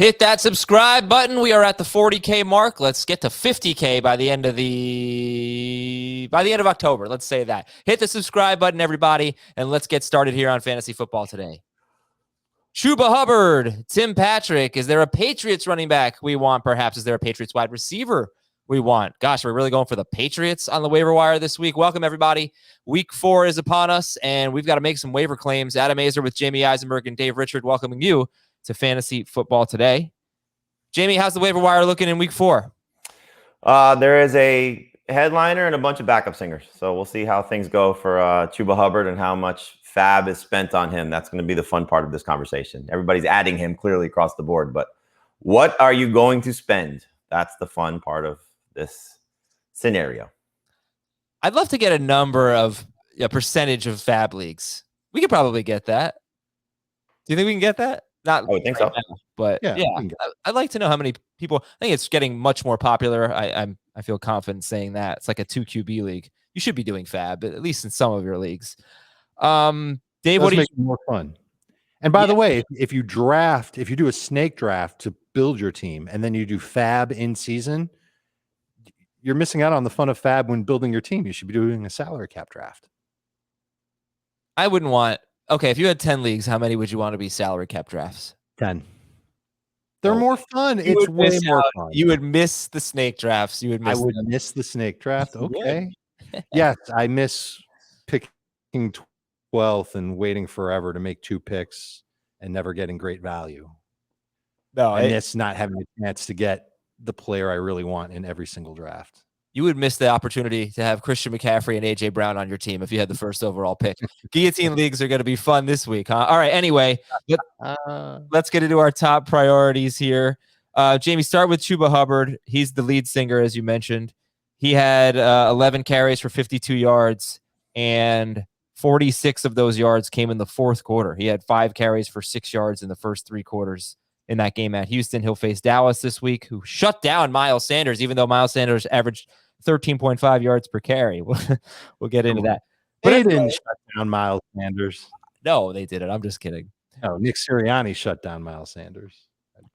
Hit that subscribe button. We are at the 40K mark. Let's get to 50K by the end of October. Let's say that. Hit the subscribe button, everybody, and let's get started here on Fantasy Football Today. Chuba Hubbard, Tim Patrick. Is there a Patriots running back we want? Perhaps is there a Patriots wide receiver we want? Gosh, we're really going for the Patriots on the waiver wire this week. Welcome, everybody. Week 4 is upon us, and we've got to make some waiver claims. Adam Azer with Jamie Eisenberg and Dave Richard welcoming you to Fantasy Football Today. Jamie, how's the waiver wire looking in week 4? There is a headliner and a bunch of backup singers. So we'll see how things go for Chuba Hubbard and how much FAB is spent on him. That's going to be the fun part of this conversation. Everybody's adding him clearly across the board, but what are you going to spend? That's the fun part of this scenario. I'd love to get a percentage of FAB leagues. We could probably get that. Do you think we can get that? Not I would think so. now, but yeah, I'd like to know how many people. I think it's getting much more popular. I feel confident saying that. It's like a 2 QB league. You should be doing FAB, at least in some of your leagues. Dave, what do you make it more fun? And by the way, if you do a snake draft to build your team and then you do FAB in season, you're missing out on the fun of FAB when building your team. You should be doing a salary cap draft. I wouldn't want. Okay, if you had 10 leagues, how many would you want to be salary cap drafts? 10. They're more fun. It's way more fun. You would miss the snake drafts. I would miss the snake draft. Okay. Yes, I miss picking 12th and waiting forever to make 2 picks and never getting great value. No, I miss not having a chance to get the player I really want in every single draft. You would miss the opportunity to have Christian McCaffrey and A.J. Brown on your team if you had the first overall pick. Guillotine leagues are going to be fun this week, huh? All right, anyway, let's get into our top priorities here. Jamie, start with Chuba Hubbard. He's the lead singer, as you mentioned. He had 11 carries for 52 yards, and 46 of those yards came in the fourth quarter. He had 5 carries for 6 yards in the first 3 quarters in that game at Houston. He'll face Dallas this week, who shut down Miles Sanders, even though Miles Sanders averaged 13.5 yards per carry. We'll get into that. But they didn't shut down Miles Sanders. No, they didn't. I'm just kidding. No, Nick Sirianni shut down Miles Sanders.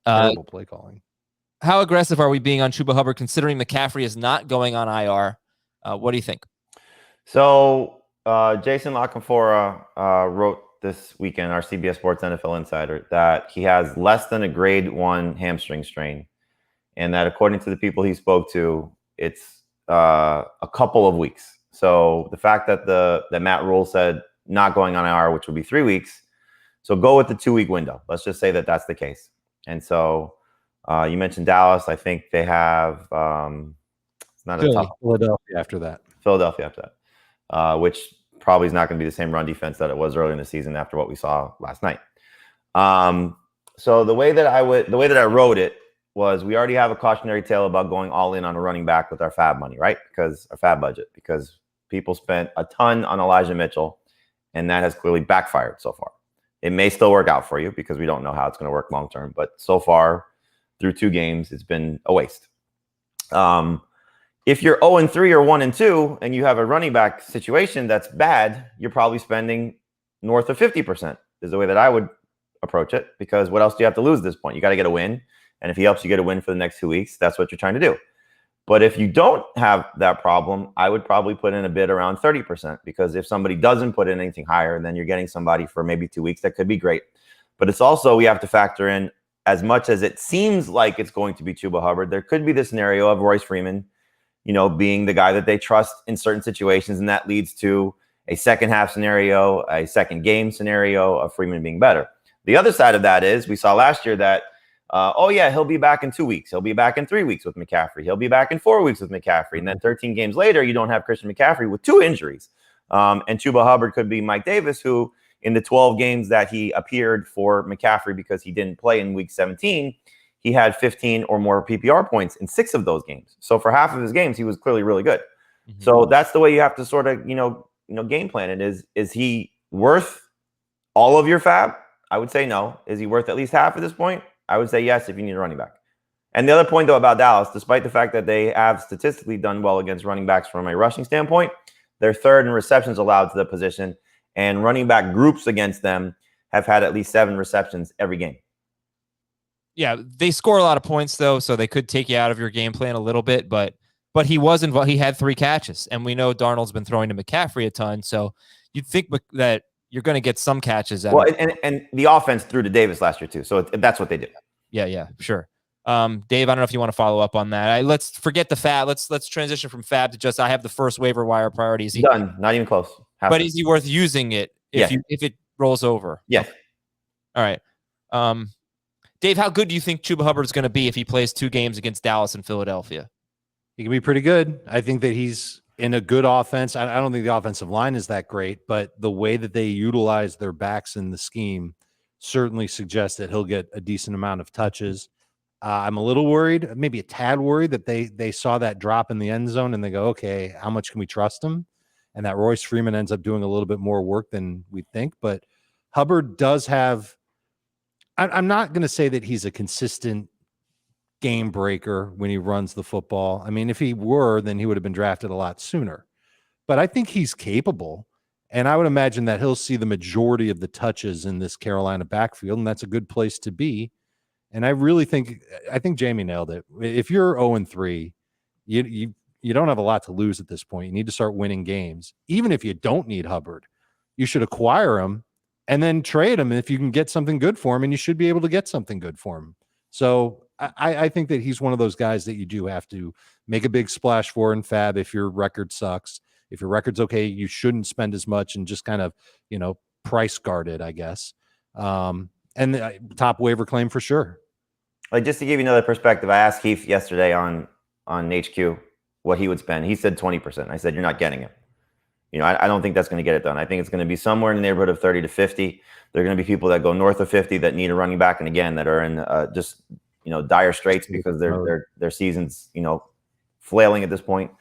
Terrible play calling. How aggressive are we being on Chuba Hubbard, considering McCaffrey is not going on IR? What do you think? So Jason Lockenfora wrote this weekend, our CBS Sports NFL Insider, that he has less than a grade 1 hamstring strain, and that according to the people he spoke to, it's a couple of weeks. So the fact that that Matt Rule said not going on IR, which would be 3 weeks, so go with the 2-week window. Let's just say that that's the case. And so you mentioned Dallas. I think they have it's not a tough Philadelphia after that. Which probably is not going to be the same run defense that it was early in the season after what we saw last night. So the way that I wrote it was, we already have a cautionary tale about going all in on a running back with our FAB money, right? Because our FAB budget, because people spent a ton on Elijah Mitchell, and that has clearly backfired so far. It may still work out for you because we don't know how it's going to work long term, but so far through 2 games, it's been a waste. If you're 0-3 or 1-2 and you have a running back situation that's bad, you're probably spending north of 50% is the way that I would approach it, because what else do you have to lose at this point? You got to get a win. And if he helps you get a win for the next 2 weeks, that's what you're trying to do. But if you don't have that problem, I would probably put in a bid around 30%, because if somebody doesn't put in anything higher, then you're getting somebody for maybe 2 weeks. That could be great. But it's also, we have to factor in, as much as it seems like it's going to be Chuba Hubbard, there could be the scenario of Royce Freeman, being the guy that they trust in certain situations. And that leads to a second half scenario, a second game scenario of Freeman being better. The other side of that is, we saw last year that, he'll be back in 2 weeks. He'll be back in 3 weeks with McCaffrey. He'll be back in 4 weeks with McCaffrey. And then 13 games later, you don't have Christian McCaffrey with 2 injuries. And Chuba Hubbard could be Mike Davis, who in the 12 games that he appeared for McCaffrey because he didn't play in week 17, he had 15 or more PPR points in 6 of those games. So for half of his games, he was clearly really good. Mm-hmm. So that's the way you have to sort of, game plan it. Is he worth all of your FAB? I would say no. Is he worth at least half at this point? I would say yes, if you need a running back. And the other point, though, about Dallas, despite the fact that they have statistically done well against running backs from a rushing standpoint, they're third in receptions allowed to the position, and running back groups against them have had at least 7 receptions every game. Yeah, they score a lot of points though, so they could take you out of your game plan a little bit. But he was involved. He had 3 catches, and we know Darnold's been throwing to McCaffrey a ton. So you'd think that you're going to get some catches out of and the offense threw to Davis last year too. So that's what they did. Yeah, sure. Dave, I don't know if you want to follow up on that. Let's forget the FAB. Let's transition from FAB to just I have the first waiver wire priority. Done. Not even close. But is he worth using it if it rolls over? Yes. All right. Dave, how good do you think Chuba Hubbard is going to be if he plays 2 games against Dallas and Philadelphia? He can be pretty good. I think that he's in a good offense. I don't think the offensive line is that great, but the way that they utilize their backs in the scheme certainly suggests that he'll get a decent amount of touches. I'm a little worried, maybe a tad worried, that they saw that drop in the end zone and they go, okay, how much can we trust him? And that Royce Freeman ends up doing a little bit more work than we think. But Hubbard does have, I'm not going to say that he's a consistent game breaker when he runs the football. I mean, if he were, then he would have been drafted a lot sooner. But I think he's capable. And I would imagine that he'll see the majority of the touches in this Carolina backfield, and that's a good place to be. And I think Jamie nailed it. If you're 0-3, you don't have a lot to lose at this point. You need to start winning games. Even if you don't need Hubbard, you should acquire him and then trade him. And if you can get something good for him, and you should be able to get something good for him. So I think that he's one of those guys that you do have to make a big splash for in FAB if your record sucks. If your record's okay, you shouldn't spend as much and just kind of, price guard it, I guess. And the top waiver claim for sure. Like, just to give you another perspective, I asked Heath yesterday on HQ what he would spend. He said 20%. I said, you're not getting it. I don't think that's going to get it done. I think it's going to be somewhere in the neighborhood of 30 to 50. There are going to be people that go north of 50 that need a running back, and again, that are in just dire straits because their season's flailing at this point.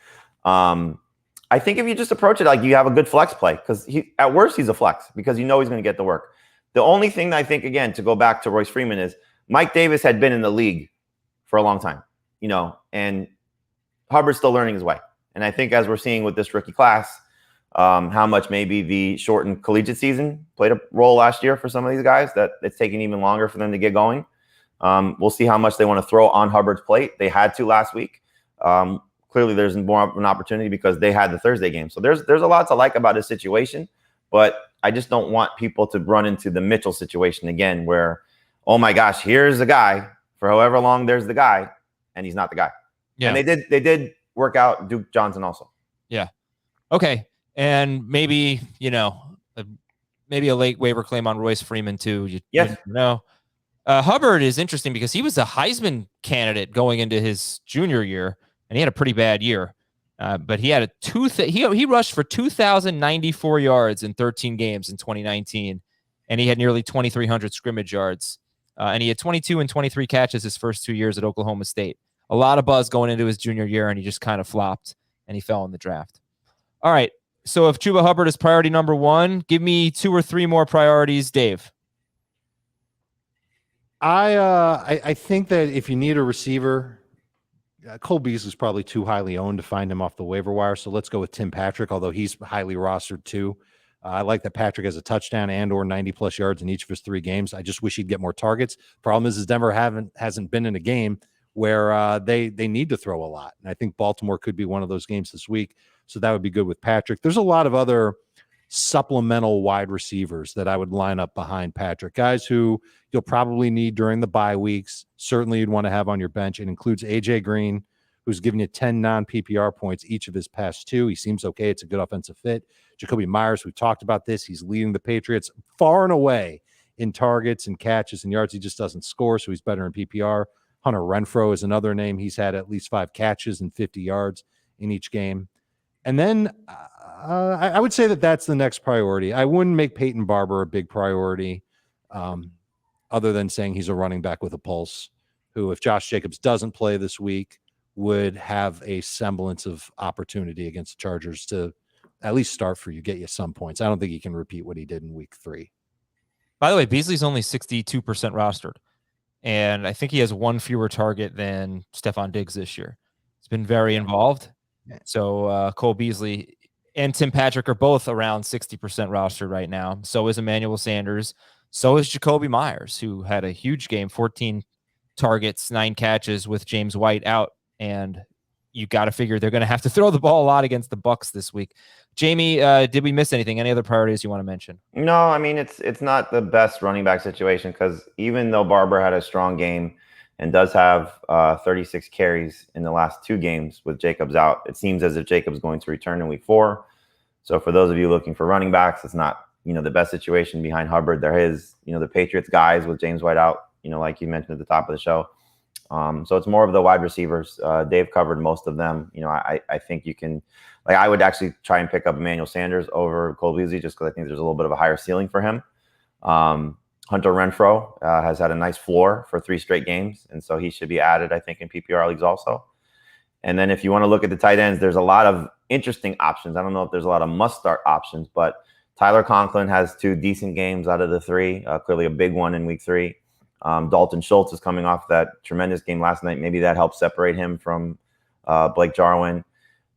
I think if you just approach it like you have a good flex play, because at worst he's a flex because he's going to get the work. The only thing that I think, again, to go back to Royce Freeman, is Mike Davis had been in the league for a long time, and Hubbard's still learning his way. And I think as we're seeing with this rookie class, how much maybe the shortened collegiate season played a role last year for some of these guys, that it's taking even longer for them to get going. We'll see how much they want to throw on Hubbard's plate. They had to last week. Clearly there's more of an opportunity because they had the Thursday game. So there's a lot to like about his situation, but I just don't want people to run into the Mitchell situation again where, oh my gosh, here's the guy for however long there's the guy, and he's not the guy. Yeah. And they did work out Duke Johnson also. Yeah. Okay. And maybe, maybe a late waiver claim on Royce Freeman too. Yes. Hubbard is interesting because he was a Heisman candidate going into his junior year, and he had a pretty bad year. But he had he rushed for 2,094 yards in 13 games in 2019, and he had nearly 2,300 scrimmage yards. And he had 22 and 23 catches his first 2 years at Oklahoma State. A lot of buzz going into his junior year, and he just kind of flopped, and he fell in the draft. All right. So if Chuba Hubbard is priority number 1, give me 2 or 3 more priorities, Dave. I think that if you need a receiver, Cole Beasley's probably too highly owned to find him off the waiver wire. So let's go with Tim Patrick, although he's highly rostered too. I like that Patrick has a touchdown and or 90-plus yards in each of his 3 games. I just wish he'd get more targets. Problem is Denver hasn't been in a game where they need to throw a lot. And I think Baltimore could be one of those games this week. So that would be good with Patrick. There's a lot of other supplemental wide receivers that I would line up behind Patrick. Guys who you'll probably need during the bye weeks. Certainly you'd want to have on your bench. It includes A.J. Green, who's given you 10 non-PPR points each of his past 2. He seems okay. It's a good offensive fit. Jacoby Myers, we talked about this. He's leading the Patriots far and away in targets and catches and yards. He just doesn't score, so he's better in PPR. Hunter Renfro is another name. He's had at least 5 catches and 50 yards in each game. And then I would say that that's the next priority. I wouldn't make Peyton Barber a big priority other than saying he's a running back with a pulse who, if Josh Jacobs doesn't play this week, would have a semblance of opportunity against the Chargers to at least start for you, get you some points. I don't think he can repeat what he did in week 3. By the way, Beasley's only 62% rostered, and I think he has 1 fewer target than Stephon Diggs this year. He's been very involved. So Cole Beasley and Tim Patrick are both around 60% rostered right now. So is Emmanuel Sanders. So is Jacoby Myers, who had a huge game, 14 targets, 9 catches with James White out, and you got to figure they're going to have to throw the ball a lot against the Bucs this week. Jamie, did we miss anything? Any other priorities you want to mention? No, I mean, it's not the best running back situation because even though Barber had a strong game and does have 36 carries in the last 2 games with Jacobs out, it seems as if Jacobs is going to return in week 4. So for those of you looking for running backs, it's not, the best situation behind Hubbard. There is, the Patriots guys with James White out, like you mentioned at the top of the show. So it's more of the wide receivers. Dave covered most of them. I think you can, I would actually try and pick up Emmanuel Sanders over Cole Beasley just because I think there's a little bit of a higher ceiling for him. Hunter Renfro has had a nice floor for 3 straight games, and so he should be added, I think, in PPR leagues also. And then if you want to look at the tight ends, there's a lot of interesting options. I don't know if there's a lot of must-start options, but Tyler Conklin has 2 decent games out of the 3, clearly a big one in week 3. Dalton Schultz is coming off that tremendous game last night. Maybe that helps separate him from Blake Jarwin.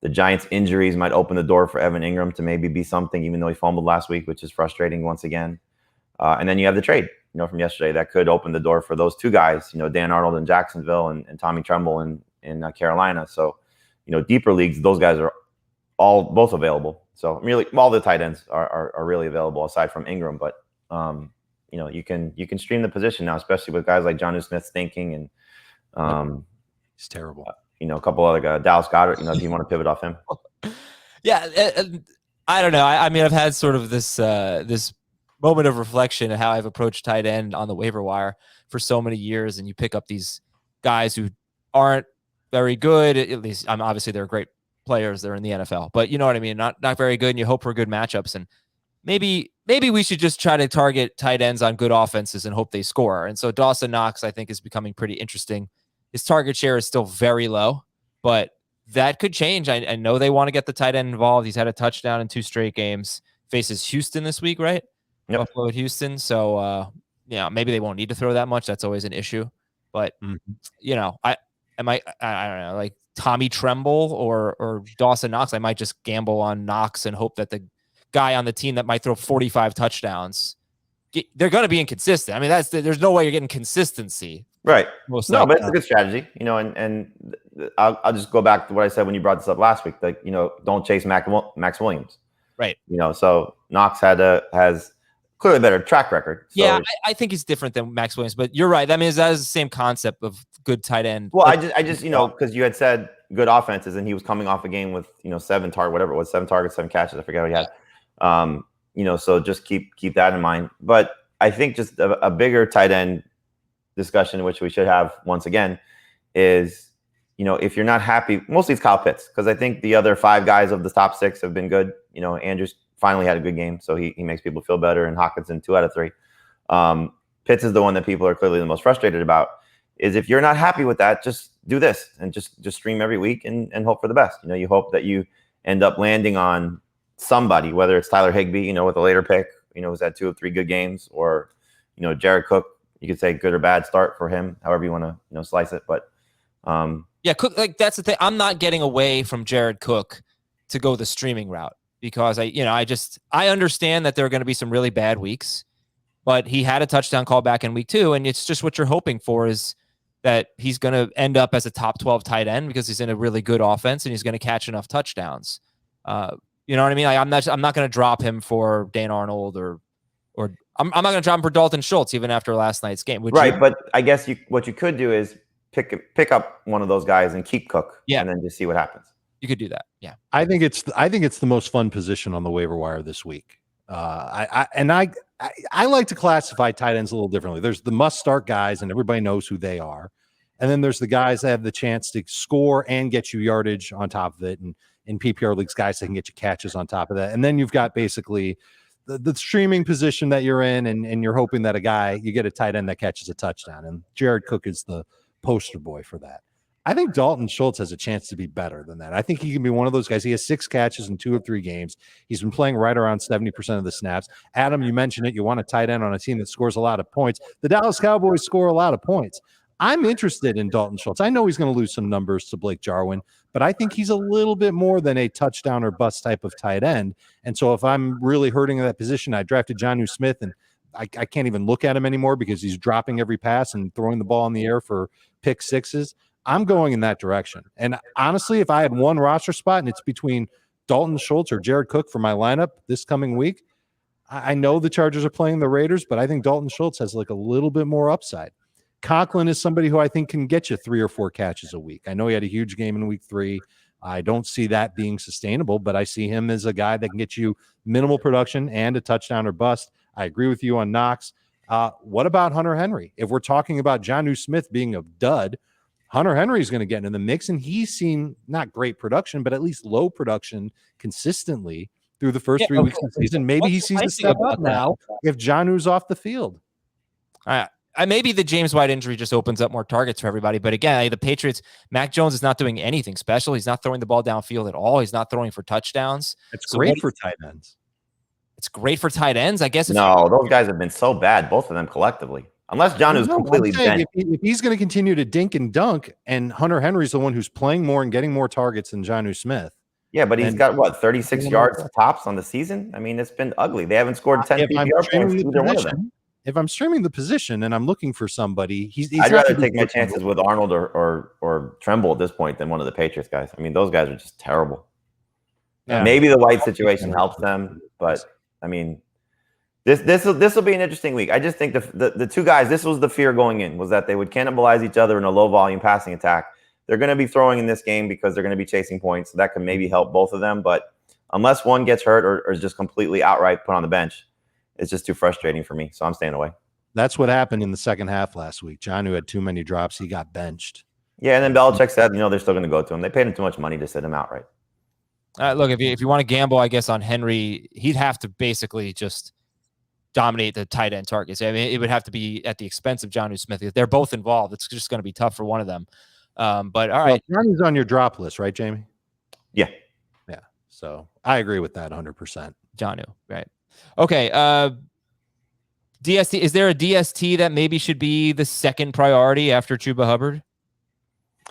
The Giants' injuries might open the door for Evan Ingram to maybe be something, even though he fumbled last week, which is frustrating once again. And then you have the trade, from yesterday that could open the door for those 2 guys, Dan Arnold in Jacksonville and Tommy Tremble in Carolina. So, deeper leagues, those guys are both available. So really, all the tight ends are really available aside from Ingram. But you can stream the position now, especially with guys like Jonnu Smith stinking and he's terrible. A couple other guys, Dallas Goedert. If you want to pivot off him. Yeah, I don't know. I mean, I've had sort of this moment of reflection of how I've approached tight end on the waiver wire for so many years, and you pick up these guys who aren't very good. At least, obviously they're great players. They're in the NFL, but you know what I mean. Not very good, and you hope for good matchups. And maybe we should just try to target tight ends on good offenses and hope they score. And so Dawson Knox, I think, is becoming pretty interesting. His target share is still very low, but that could change. I know they want to get the tight end involved. He's had a touchdown in 2 straight games. Faces Houston this week, right? Yep. Buffalo at Houston. So, maybe they won't need to throw that much. That's always an issue. But, I don't know, like Tommy Tremble or Dawson Knox. I might just gamble on Knox and hope that the guy on the team that might throw 45 touchdowns, they're going to be inconsistent. I mean, there's no way you're getting consistency. Right. But it's a good strategy, and I'll just go back to what I said when you brought this up last week. Like, don't chase Max Williams. Right. So Knox has clearly a better track record. So yeah, I think he's different than Max Williams, but you're right. That means that is the same concept of good tight end. Well, I just because you had said good offenses, and he was coming off a game with 7 targets, 7 catches. I forget what he had. So just keep that in mind. But I think just a bigger tight end discussion, which we should have once again, is if you're not happy, mostly it's Kyle Pitts, because I think the other 5 guys of the top 6 have been good. Andrews finally had a good game, so he makes people feel better, and Hockenson 2 out of 3. Pitts is the one that people are clearly the most frustrated about. Is if you're not happy with that, just do this and just stream every week and hope for the best. You hope that you end up landing on somebody, whether it's Tyler Higbee, with a later pick, who's had 2 or 3 good games, or Jared Cook. You could say good or bad start for him, however you want to slice it. But Cook, that's the thing. I'm not getting away from Jared Cook to go the streaming route, because I understand that there are going to be some really bad weeks, but he had a touchdown call back in week 2, and it's just what you're hoping for is that he's going to end up as a top 12 tight end because he's in a really good offense and he's going to catch enough touchdowns. You know what I mean? I'm not going to drop him for Dan Arnold or I'm not going to drop him for Dalton Schultz even after last night's game. Right, but I guess what you could do is pick up one of those guys and keep Cook, and then just see what happens. You could do that. Yeah, I think it's the most fun position on the waiver wire this week. I like to classify tight ends a little differently. There's the must start guys, and everybody knows who they are, and then there's the guys that have the chance to score and get you yardage on top of it, and in PPR leagues, guys that can get you catches on top of that, and then you've got basically the streaming position that you're in, and you're hoping that you get a tight end that catches a touchdown. And Jared Cook is the poster boy for that. I think Dalton Schultz has a chance to be better than that. I think he can be one of those guys. He has 6 catches in 2 or 3 games. He's been playing right around 70% of the snaps. Adam, you mentioned it. You want a tight end on a team that scores a lot of points. The Dallas Cowboys score a lot of points. I'm interested in Dalton Schultz. I know he's going to lose some numbers to Blake Jarwin, but I think he's a little bit more than a touchdown or bust type of tight end. And so if I'm really hurting in that position, I drafted Jonnu Smith, and I can't even look at him anymore because he's dropping every pass and throwing the ball in the air for pick sixes. I'm going in that direction. And honestly, if I had one roster spot and it's between Dalton Schultz or Jared Cook for my lineup this coming week, I know the Chargers are playing the Raiders, but I think Dalton Schultz has like a little bit more upside. Conklin is somebody who I think can get you 3 or 4 catches a week. I know he had a huge game in week 3. I don't see that being sustainable, but I see him as a guy that can get you minimal production and a touchdown or bust. I agree with you on Knox. What about Hunter Henry? If we're talking about Jonnu Smith being a dud, Hunter Henry is going to get into the mix, and he's seen not great production, but at least low production consistently through the first 3 weeks of the season. Maybe he sees a step up now if Jonnu's off the field. Maybe the James White injury just opens up more targets for everybody. But again, the Patriots, Mac Jones is not doing anything special. He's not throwing the ball downfield at all. He's not throwing for touchdowns. It's great for tight ends. It's great for tight ends, I guess. No, those guys have been so bad, both of them collectively. Unless John is completely bent. If he's going to continue to dink and dunk, and Hunter Henry's the one who's playing more and getting more targets than Jonnu Smith. Yeah, but he's got, 36 yards tops on the season? I mean, it's been ugly. They haven't scored 10 PPR points either one of them. If I'm streaming the position and I'm looking for somebody, he's I'd rather take my chances with Arnold or Tremble at this point than one of the Patriots guys. I mean, those guys are just terrible. Yeah. Maybe the White situation helps them, but I mean, this will be an interesting week. I just think the two guys, this was the fear going in, was that they would cannibalize each other in a low volume passing attack. They're going to be throwing in this game because they're going to be chasing points. So that can maybe help both of them. But unless one gets hurt or is just completely outright put on the bench, it's just too frustrating for me. So I'm staying away. That's what happened in the second half last week. Jonnu had too many drops. He got benched. Yeah, and then Belichick said, they're still going to go to him. They paid him too much money to sit him outright. Look, if you want to gamble, I guess, on Henry, he'd have to basically just dominate the tight end targets. I mean, it would have to be at the expense of Jonnu Smith. If they're both involved, it's just going to be tough for one of them. But all right. Jonnu's on your drop list, right, Jamie? Yeah. Yeah. So I agree with that 100%. Jonnu, right. Okay. DST, is there a DST that maybe should be the second priority after Chuba Hubbard?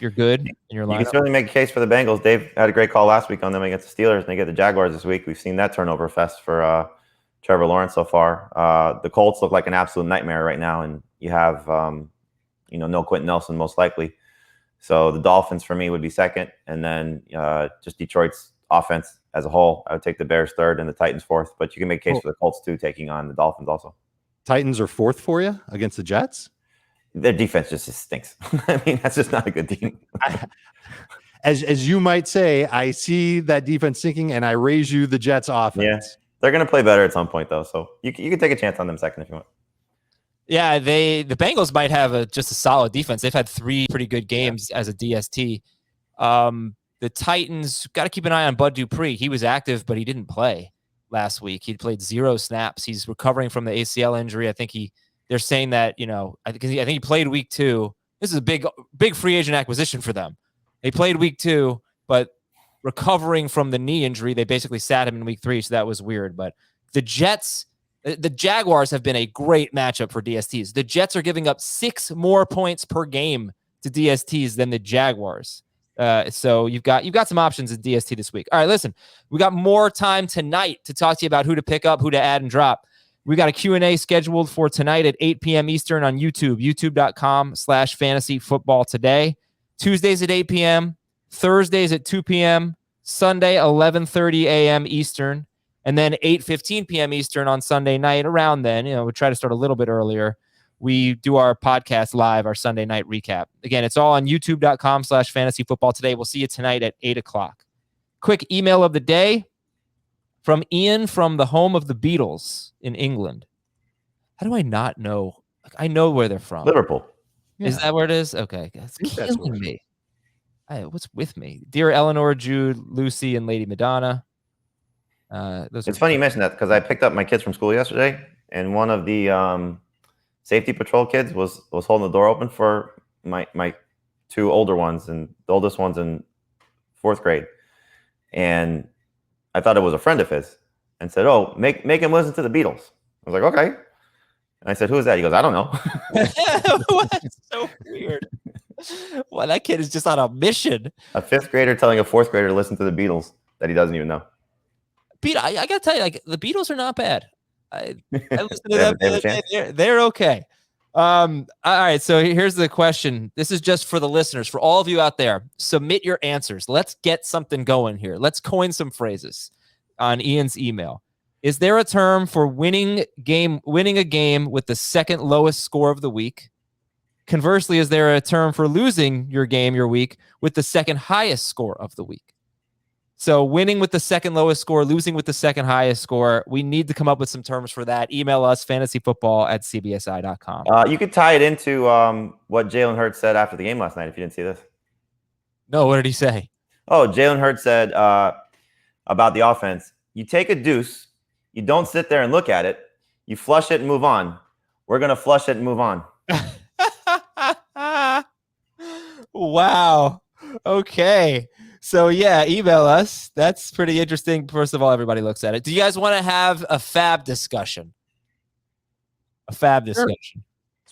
You're good in your lineup. You can certainly make a case for the Bengals. Dave had a great call last week on them against the Steelers, and they get the Jaguars this week. We've seen that turnover fest for Trevor Lawrence so far. The Colts look like an absolute nightmare right now, and you have no Quentin Nelson most likely. So the Dolphins for me would be second, and then just Detroit's offense as a whole. I would take the Bears third and the Titans fourth, but you can make a case for the Colts too, taking on the Dolphins also. Titans are fourth for you against the Jets? Their defense just stinks. I mean, that's just not a good team. As you might say, I see that defense sinking, and I raise you the Jets offense. Yeah, they're going to play better at some point, though. So you can take a chance on them second if you want. Yeah, the Bengals might have just a solid defense. They've had 3 pretty good games as a DST. The Titans, got to keep an eye on Bud Dupree. He was active, but he didn't play last week. He played 0 snaps. He's recovering from the ACL injury. I think they're saying that, I think he played week 2. This is a big free agent acquisition for them. They played week 2, but recovering from the knee injury, they basically sat him in week 3. So that was weird. But the Jaguars have been a great matchup for DSTs. The Jets are giving up 6 more points per game to DSTs than the Jaguars. So you've got some options in DST this week. All right, listen, we got more time tonight to talk to you about who to pick up, who to add and drop. We got a Q&A scheduled for tonight at 8 p.m. Eastern on YouTube, youtube.com/fantasyfootballtoday. Tuesdays at 8 p.m., Thursdays at 2 p.m., Sunday 11:30 a.m. Eastern, and then 8:15 p.m. Eastern on Sunday night. Around then, we try to start a little bit earlier. We do our podcast live, our Sunday night recap. Again, it's all on youtube.com/fantasyfootballtoday. We'll see you tonight at 8 o'clock. Quick email of the day from Ian from the home of the Beatles in England. How do I not know? I know where they're from. Liverpool. Yeah. Is that where it is? Okay. That's killing me. What's with me? Dear Eleanor, Jude, Lucy, and Lady Madonna. It's funny you mentioned that because I picked up my kids from school yesterday, and one of the safety patrol kids was holding the door open for my 2 older ones, and the oldest one's in 4th grade. And I thought it was a friend of his, and said, "Oh, make him listen to the Beatles." I was like, "Okay." And I said, "Who is that?" He goes, "I don't know." That's so weird. Well, that kid is just on a mission. A 5th grader telling a 4th grader to listen to the Beatles that he doesn't even know. I got to tell you, the Beatles are not bad. I listened to them the other day. They're okay. All right, so here's the question. This is just for the listeners, for all of you out there. Submit your answers. Let's get something going here. Let's coin some phrases on Ian's email. Is there a term for winning a game with the second lowest score of the week? Conversely, is there a term for losing your week with the second highest score of the week? So winning with the second lowest score, losing with the second highest score. We need to come up with some terms for that. Email us, fantasyfootball@cbsi.com. You could tie it into what Jalen Hurts said after the game last night, if you didn't see this. No, what did he say? Oh, Jalen Hurts said about the offense, you take a deuce, you don't sit there and look at it, you flush it and move on. We're going to flush it and move on. Wow. Okay. So yeah, email us. That's pretty interesting. First of all, everybody looks at it. Do you guys want to have a FAB discussion? Sure. It's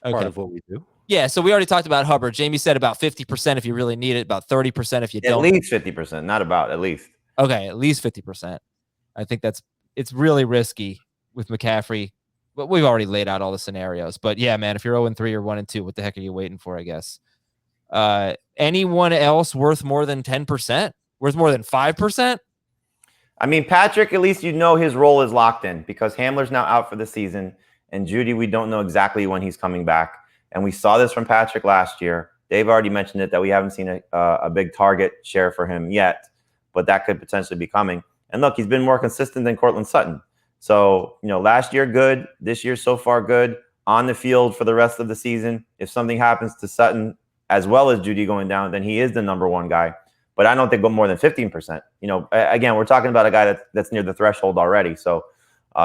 part of what we do. Yeah, so we already talked about Hubbard. Jamie said about 50% if you really need it, about 30% if you don't. At least 50%, not about, at least. Okay, at least 50%. I think it's really risky with McCaffrey. But we've already laid out all the scenarios. But yeah, man, if you're 0-3 or 1-2, what the heck are you waiting for, I guess? Anyone else worth more than 10%? Worth more than 5%? I mean, Patrick, at least his role is locked in because Hamler's now out for the season. And Judy, we don't know exactly when he's coming back. And we saw this from Patrick last year. Dave already mentioned it, that we haven't seen a big target share for him yet. But that could potentially be coming. And look, he's been more consistent than Cortland Sutton. So, last year, good. This year, so far, good. On the field for the rest of the season. If something happens to Sutton, as well as Judy going down, then he is the number one guy. But I don't think more than 15%. Again, we're talking about a guy that's near the threshold already. So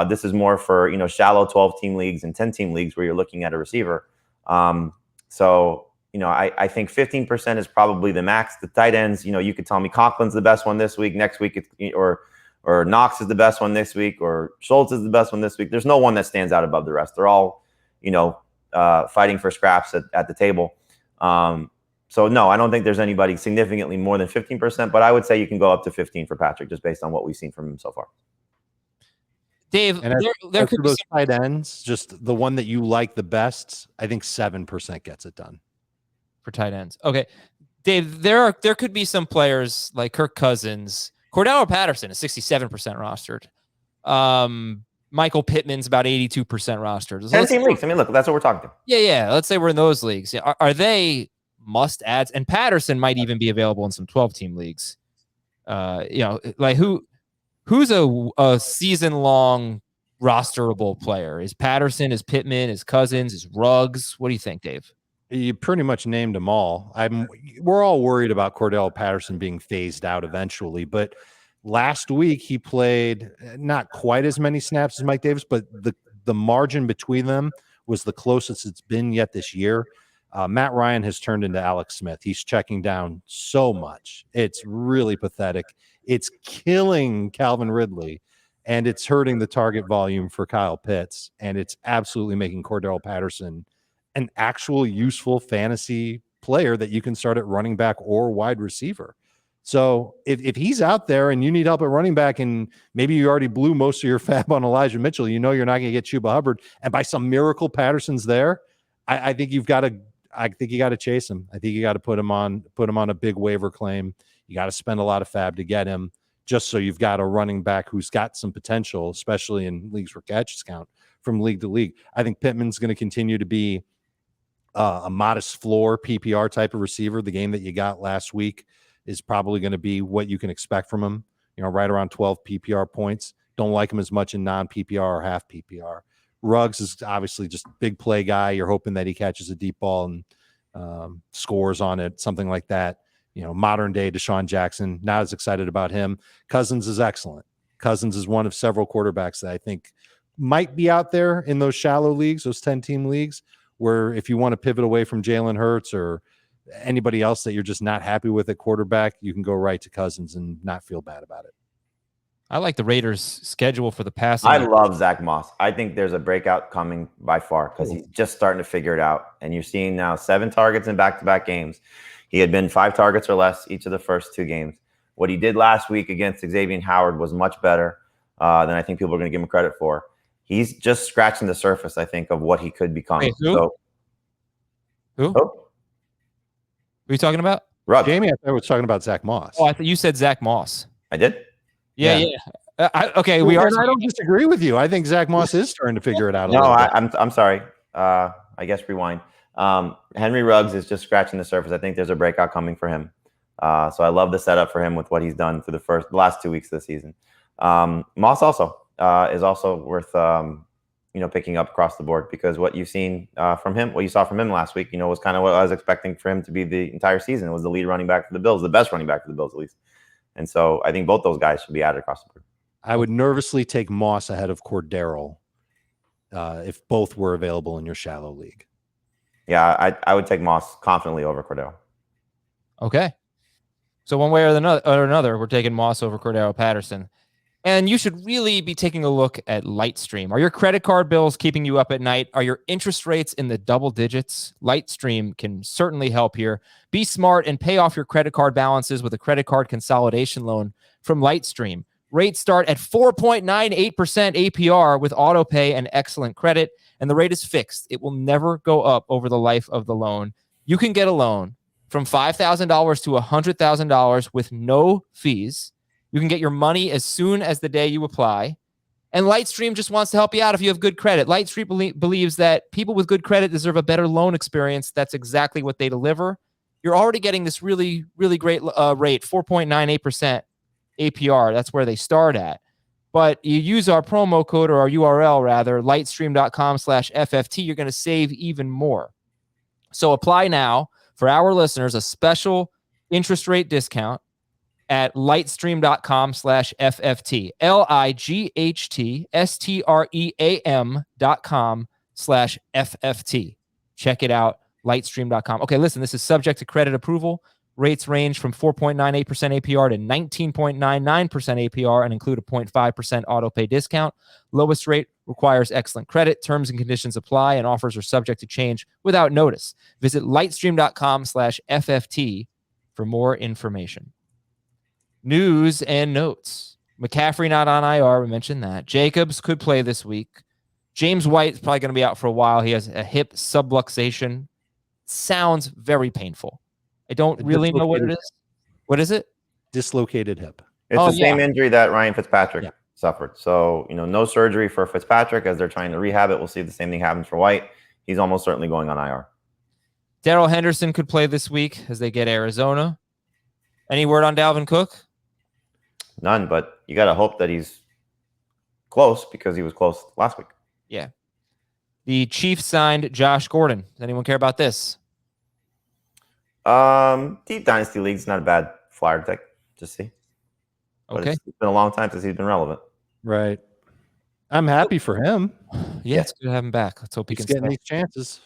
this is more for, shallow 12-team leagues and 10-team leagues where you're looking at a receiver. I think 15% is probably the max. The tight ends, you could tell me Conklin's the best one this week. Next week, or Knox is the best one this week, or Schultz is the best one this week. There's no one that stands out above the rest. They're all, fighting for scraps at the table. So no, I don't think there's anybody significantly more than 15%, but I would say you can go up to 15 for Patrick just based on what we've seen from him so far. Dave, and there could be those tight ends, just the one that you like the best. I think 7% gets it done for tight ends. Okay, Dave, there could be some players like Kirk Cousins, Cordell Patterson is 67% rostered. Michael Pittman's about 82% rostered. 10-team leagues. I mean, look, that's what we're talking to. Yeah. Let's say we're in those leagues. Are they must adds? And Patterson might even be available in some 12-team leagues. Like who's a season-long rosterable player? Is Patterson? Is Pittman? Is Cousins? Is Ruggs? What do you think, Dave? You pretty much named them all. We're all worried about Cordell Patterson being phased out eventually, but last week he played not quite as many snaps as Mike Davis, but the margin between them was the closest it's been yet this year. Matt Ryan has turned into Alex Smith. He's checking down so much. It's really pathetic. It's killing Calvin Ridley, and it's hurting the target volume for Kyle Pitts, and it's absolutely making Cordell Patterson an actual useful fantasy player that you can start at running back or wide receiver. So if he's out there and you need help at running back, and maybe you already blew most of your FAB on Elijah Mitchell, you're not going to get Chuba Hubbard, and by some miracle Patterson's there, I think you got to chase him. I think you got to put him on a big waiver claim. You got to spend a lot of FAB to get him, just so you've got a running back who's got some potential, especially in leagues where catches count from league to league. I think Pittman's going to continue to be a modest floor PPR type of receiver. The game that you got last week is probably going to be what you can expect from him, right around 12 PPR points. Don't like him as much in non-PPR or half PPR. Ruggs is obviously just a big play guy. You're hoping that he catches a deep ball and scores on it, something like that. Modern day Deshaun Jackson, not as excited about him. Cousins is excellent. Cousins is one of several quarterbacks that I think might be out there in those shallow leagues, those 10-team leagues, where if you want to pivot away from Jalen Hurts or anybody else that you're just not happy with at quarterback, you can go right to Cousins and not feel bad about it. I like the Raiders' schedule for the passing. I love Zack Moss. I think there's a breakout coming by far because he's just starting to figure it out. And you're seeing now 7 targets in back-to-back games. He had been 5 targets or less each of the first 2 games. What he did last week against Xavier Howard was much better than I think people are going to give him credit for. he's just scratching the surface, I think, of what he could become. Wait, who? So, Who? Who are you talking about? Ruggs. Jamie, I thought was talking about Zack Moss. Oh, I thought you said Zack Moss. I did. Yeah. Okay, I don't disagree with you. I think Zack Moss is starting to figure it out. I'm sorry. I guess rewind. Henry Ruggs is just scratching the surface. I think there's a breakout coming for him. So I love the setup for him with what he's done through the last 2 weeks of the season. Moss also is also worth picking up across the board, because what you've seen from him, what you saw from him last week, was kind of what I was expecting for him to be the entire season. It was the lead running back for the Bills, the best running back for the Bills at least. And so I think both those guys should be added across the board. I would nervously take Moss ahead of Cordero if both were available in your shallow league. Yeah, I would take Moss confidently over Cordero. Okay. So one way or another, we're taking Moss over Cordero Patterson. And you should really be taking a look at Lightstream. Are your credit card bills keeping you up at night? Are your interest rates in the double digits? Lightstream can certainly help here. Be smart and pay off your credit card balances with a credit card consolidation loan from Lightstream. Rates start at 4.98% APR with auto pay and excellent credit, and the rate is fixed. It will never go up over the life of the loan. You can get a loan from $5,000 to $100,000 with no fees. You can get your money as soon as the day you apply. And Lightstream just wants to help you out if you have good credit. Lightstream believes that people with good credit deserve a better loan experience. That's exactly what they deliver. You're already getting this really, really great rate, 4.98% APR. That's where they start at. But you use our promo code, or our URL rather, lightstream.com/FFT, you're going to save even more. So apply now for our listeners, a special interest rate discount at lightstream.com/FFT, lightstream.com/FFT. Check it out, lightstream.com. Okay, listen, this is subject to credit approval. Rates range from 4.98% APR to 19.99% APR and include a 0.5% auto pay discount. Lowest rate requires excellent credit. Terms and conditions apply, and offers are subject to change without notice. Visit lightstream.com/FFT for more information. News and notes. McCaffrey not on IR. We mentioned that. Jacobs could play this week. James White is probably going to be out for a while. He has a hip subluxation. Sounds very painful. I don't really know what it is. What is it? Dislocated hip. It's the same injury that Ryan Fitzpatrick suffered. So, no surgery for Fitzpatrick as they're trying to rehab it. We'll see if the same thing happens for White. He's almost certainly going on IR. Daryl Henderson could play this week as they get Arizona. Any word on Dalvin Cook? None, but you got to hope that he's close, because he was close last week. Yeah. The Chiefs signed Josh Gordon. Does anyone care about this? Deep Dynasty League's not a bad flyer tech to see. But Okay. It's been a long time since he's been relevant. Right. I'm happy for him. Yeah, it's good to have him back. Let's hope he He's can getting stay. these chances.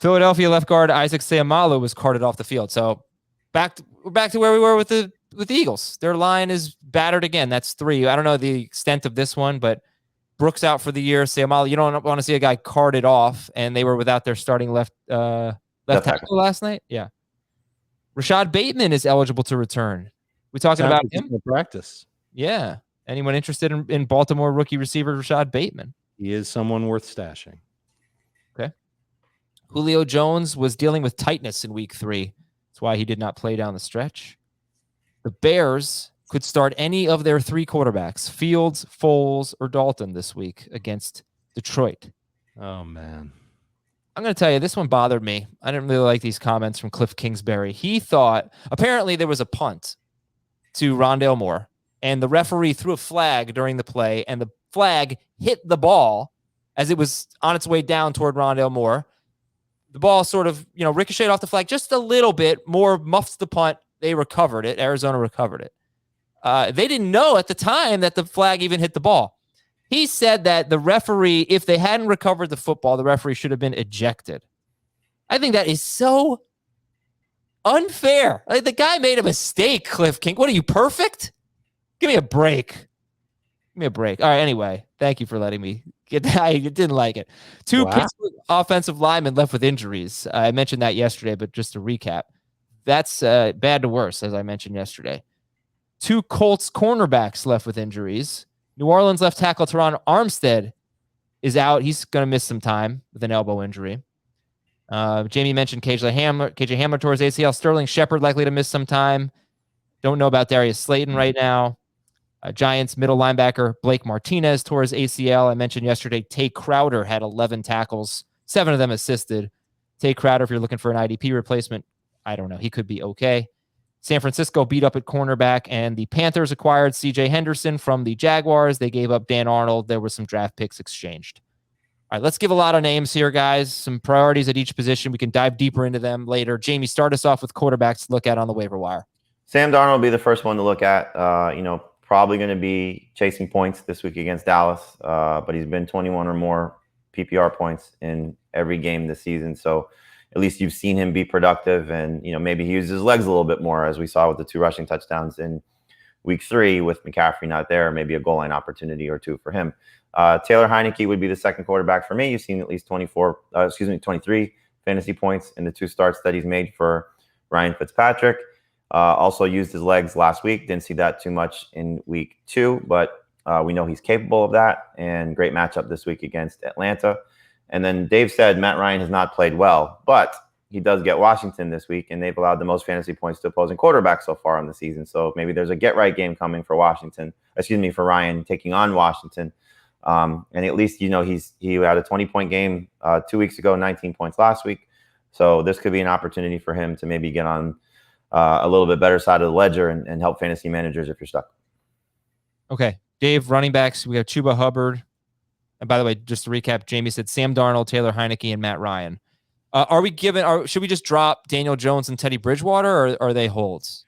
Philadelphia left guard Isaac Seumalo was carted off the field. So we're back to where we were with the Eagles. Their line is battered again. That's 3. I don't know the extent of this one, but Brooks out for the year. Seumalo, you don't want to see a guy carted off, and they were without their starting left tackle last night. Yeah. Rashod Bateman is eligible to return. We talking about him? Practice. Yeah. Anyone interested in Baltimore rookie receiver Rashod Bateman? He is someone worth stashing. Okay. Julio Jones was dealing with tightness in week 3. That's why he did not play down the stretch. The Bears could start any of their 3 quarterbacks, Fields, Foles, or Dalton this week against Detroit. Oh, man. I'm going to tell you, this one bothered me. I didn't really like these comments from Cliff Kingsbury. He thought, apparently there was a punt to Rondale Moore, and the referee threw a flag during the play, and the flag hit the ball as it was on its way down toward Rondale Moore. The ball sort of, ricocheted off the flag just a little bit. Moore muffs the punt. They recovered it. Arizona recovered it. They didn't know at the time that the flag even hit the ball. He said that the referee, if they hadn't recovered the football, the referee should have been ejected. I think that is so unfair. Like, the guy made a mistake, Cliff King. What are you, perfect? Give me a break. Give me a break. All right, anyway, thank you for letting me get that. I didn't like it. 2 Pittsburgh offensive linemen left with injuries. I mentioned that yesterday, but just to recap, that's bad to worse, as I mentioned yesterday. 2 Colts cornerbacks left with injuries. New Orleans left tackle Teron Armstead is out. He's going to miss some time with an elbow injury. Jamie mentioned KJ Hamler towards ACL. Sterling Shepard likely to miss some time. Don't know about Darius Slayton right now. Giants middle linebacker Blake Martinez towards ACL. I mentioned yesterday Tay Crowder had 11 tackles, 7 of them assisted. Tay Crowder, if you're looking for an IDP replacement, I don't know. He could be okay. San Francisco beat up at cornerback, and the Panthers acquired CJ Henderson from the Jaguars. They gave up Dan Arnold. There were some draft picks exchanged. All right, let's give a lot of names here, guys. Some priorities at each position. We can dive deeper into them later. Jamie, start us off with quarterbacks to look at on the waiver wire. Sam Darnold will be the first one to look at. Probably going to be chasing points this week against Dallas, but he's been 21 or more PPR points in every game this season. So at least you've seen him be productive, and maybe he uses his legs a little bit more, as we saw with the 2 rushing touchdowns in week 3 with McCaffrey not there. Maybe a goal line opportunity or 2 for him. Taylor Heineke would be the second quarterback for me. You've seen at least 23 fantasy points in the 2 starts that he's made for Ryan Fitzpatrick. Also used his legs last week. Didn't see that too much in week 2, but we know he's capable of that, and great matchup this week against Atlanta. And then Dave said Matt Ryan has not played well, but he does get Washington this week, and they've allowed the most fantasy points to opposing quarterbacks so far in the season. So maybe there's a get-right game coming for for Ryan taking on Washington. And at least, he had a 20-point game 2 weeks ago, 19 points last week. So this could be an opportunity for him to maybe get on a little bit better side of the ledger and help fantasy managers if you're stuck. Okay. Dave, running backs, we have Chuba Hubbard. And by the way, just to recap, Jamie said Sam Darnold, Taylor Heineke, and Matt Ryan. Should we just drop Daniel Jones and Teddy Bridgewater, or are they holds?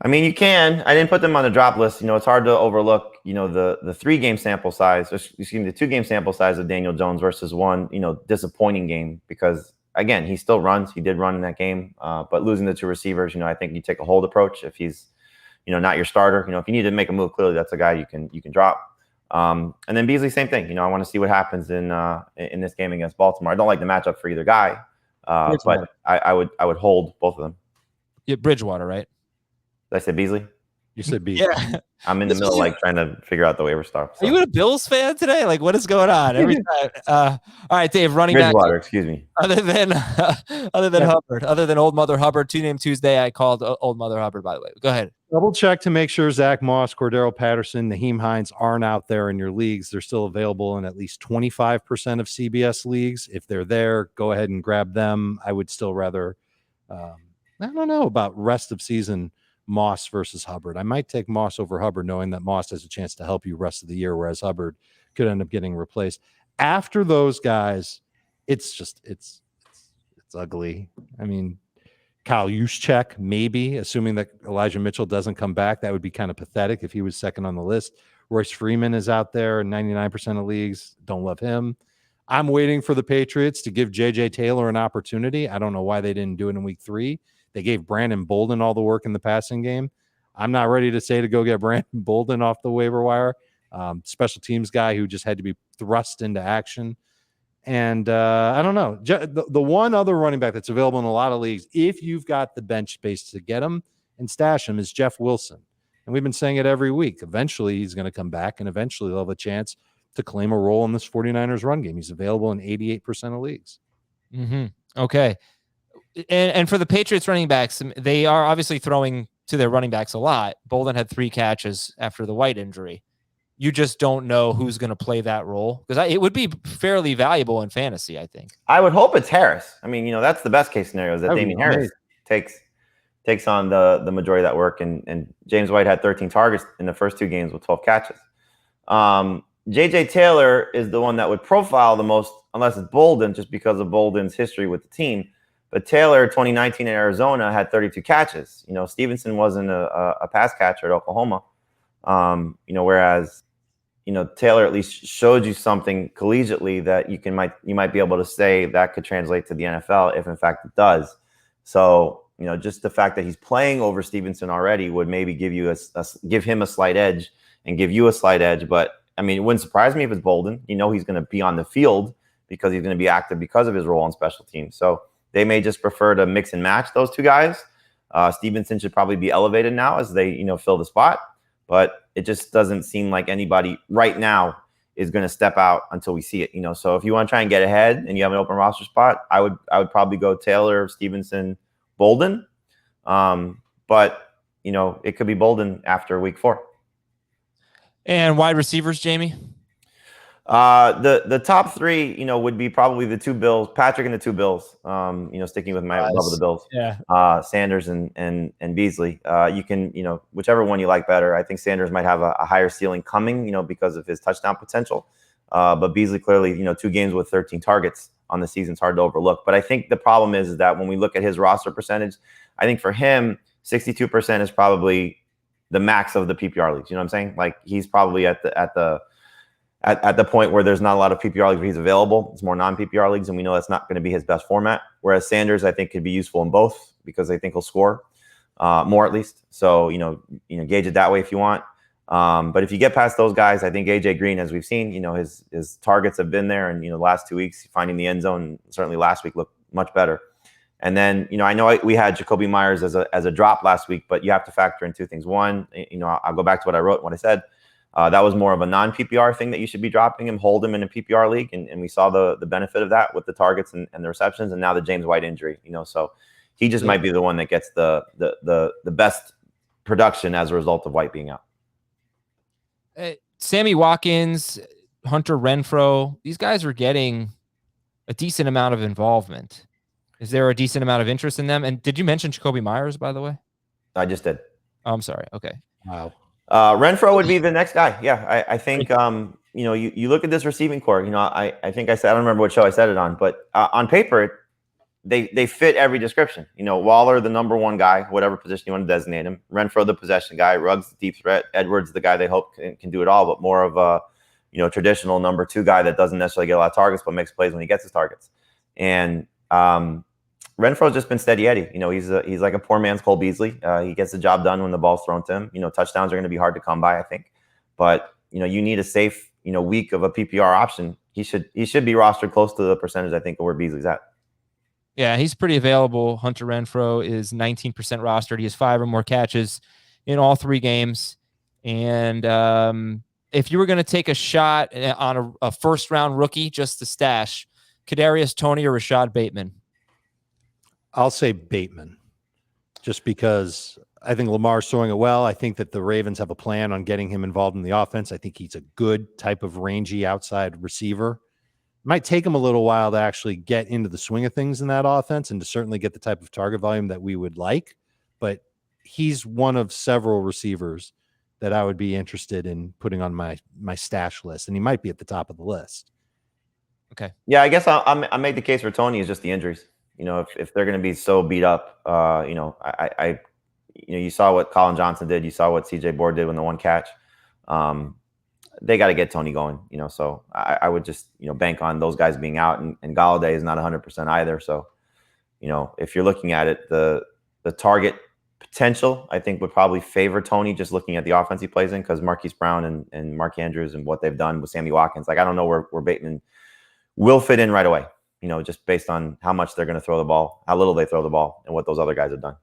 I mean, you can. I didn't put them on the drop list. It's hard to overlook, the 3-game sample size, the 2-game sample size of Daniel Jones versus one, disappointing game, because again, he still runs. He did run in that game, but losing the 2 receivers, I think you take a hold approach if he's, not your starter. If you need to make a move, clearly that's a guy you can drop. And then Beasley, same thing. I want to see what happens in this game against Baltimore. I don't like the matchup for either guy, but I would hold both of them. Yeah, Bridgewater, right? Did I say Beasley? You said Beasley. Yeah. I'm in the middle, trying to figure out the waiver stuff. So. Are you a Bills fan today? What is going on? Every time. All right, Dave, running back. Bridgewater, excuse me. Other than Hubbard, other than Old Mother Hubbard, 2-Name Tuesday, I called Old Mother Hubbard, by the way. Go ahead. Double check to make sure Zack Moss, Cordero Patterson, Naheem Hines aren't out there in your leagues. They're still available in at least 25% of CBS leagues. If they're there, go ahead and grab them. I would still rather, I don't know about rest of season Moss versus Hubbard. I might take Moss over Hubbard, knowing that Moss has a chance to help you rest of the year, whereas Hubbard could end up getting replaced. After those guys, it's ugly. I mean, Kyle Juszczyk, maybe, assuming that Elijah Mitchell doesn't come back. That would be kind of pathetic if he was second on the list. Royce Freeman is out there in 99% of leagues. Don't love him. I'm waiting for the Patriots to give J.J. Taylor an opportunity. I don't know why they didn't do it in week 3. They gave Brandon Bolden all the work in the passing game. I'm not ready to say to go get Brandon Bolden off the waiver wire. Special teams guy who just had to be thrust into action. And I don't know. The one other running back that's available in a lot of leagues, if you've got the bench space to get him and stash him, is Jeff Wilson. And we've been saying it every week. Eventually, he's going to come back, and eventually they'll have a chance to claim a role in this 49ers run game. He's available in 88% of leagues. Mm-hmm. Okay. And for the Patriots running backs, they are obviously throwing to their running backs a lot. Bolden had 3 catches after the White injury. You just don't know who's going to play that role, because it would be fairly valuable in fantasy, I think. I would hope it's Harris. I mean, that's the best case scenario, is that Damian Harris takes on the majority of that work. And James White had 13 targets in the first 2 games with 12 catches. J.J. Taylor is the one that would profile the most, unless it's Bolden, just because of Bolden's history with the team. But Taylor, 2019 in Arizona, had 32 catches. Stevenson wasn't a pass catcher at Oklahoma. Whereas, Taylor at least showed you something collegiately that you might be able to say that could translate to the NFL, if in fact it does. So, just the fact that he's playing over Stevenson already would maybe give him a slight edge and give you a slight edge. But I mean, it wouldn't surprise me if it's Bolden. He's going to be on the field because he's going to be active because of his role on special teams. So they may just prefer to mix and match those 2 guys. Stevenson should probably be elevated now as they, fill the spot. But it just doesn't seem like anybody right now is going to step out until we see it. So if you want to try and get ahead and you have an open roster spot, I would probably go Taylor, Stevenson, Bolden. But it could be Bolden after week 4. And wide receivers, Jamie? The top 3, would be probably the 2 Bills, Patrick and the 2 Bills. Sticking with my love of the Bills. Yeah. Sanders and Beasley. You can, whichever one you like better. I think Sanders might have a higher ceiling coming, because of his touchdown potential. But Beasley clearly, 2 games with 13 targets on the season is hard to overlook. But I think the problem is that when we look at his roster percentage, I think for him, 62% is probably the max of the PPR leagues. You know what I'm saying? Like he's probably at the point where there's not a lot of PPR leagues where he's available. It's more non-PPR leagues, and we know that's not going to be his best format. Whereas Sanders, I think, could be useful in both because I think he'll score more at least. So gauge it that way if you want. But if you get past those guys, I think AJ Green, as we've seen, his targets have been there, and the last 2 weeks finding the end zone, certainly last week looked much better. And then I know we had Jacoby Myers as a drop last week, but you have to factor in 2 things. One, I'll go back to what I wrote, what I said. That was more of a non-PPR thing that you should be dropping him, hold him in a PPR league, and we saw the benefit of that with the targets and the receptions, and now the James White injury. So he just might be the one that gets the best production as a result of White being out. Sammy Watkins, Hunter Renfro, these guys are getting a decent amount of involvement. Is there a decent amount of interest in them? And did you mention Jacoby Myers, by the way? I just did. Oh, I'm sorry. Okay. Wow. Renfro would be the next guy. Yeah, I think you look at this receiving core. I think I said, I don't remember what show I said it on, but on paper they fit every description. Waller, the number 1 guy, whatever position you want to designate him. Renfro, the possession guy. Ruggs, the deep threat. Edwards, the guy they hope can do it all, but more of a traditional number 2 guy that doesn't necessarily get a lot of targets, but makes plays when he gets his targets. And Renfro's just been steady Eddie. He's like a poor man's Cole Beasley. He gets the job done when the ball's thrown to him. Touchdowns are going to be hard to come by, I think. But you need a safe week of a PPR option. He should be rostered close to the percentage I think of where Beasley's at. Yeah, he's pretty available. Hunter Renfro is 19% rostered. He has 5 or more catches in all 3 games. And if you were going to take a shot on a first-round rookie just to stash, Kadarius Toney or Rashod Bateman? I'll say Bateman, just because I think Lamar's throwing it well. I think that the Ravens have a plan on getting him involved in the offense. I think he's a good type of rangy outside receiver. It might take him a little while to actually get into the swing of things in that offense and to certainly get the type of target volume that we would like. But he's one of several receivers that I would be interested in putting on my stash list, and he might be at the top of the list. Okay. Yeah, I guess I made the case for Toney is just the injuries. If they're going to be so beat up, you saw what Colin Johnson did. You saw what CJ Board did when the 1 catch. They got to get Toney going, so I would just, bank on those guys being out, and Galladay is not 100% either. So, if you're looking at it, the target potential, I think, would probably favor Toney just looking at the offense he plays in, because Marquise Brown and Mark Andrews and what they've done with Sammy Watkins. Like, I don't know where Bateman will fit in right away, just based on how much they're going to throw the ball, how little they throw the ball, and what those other guys have done.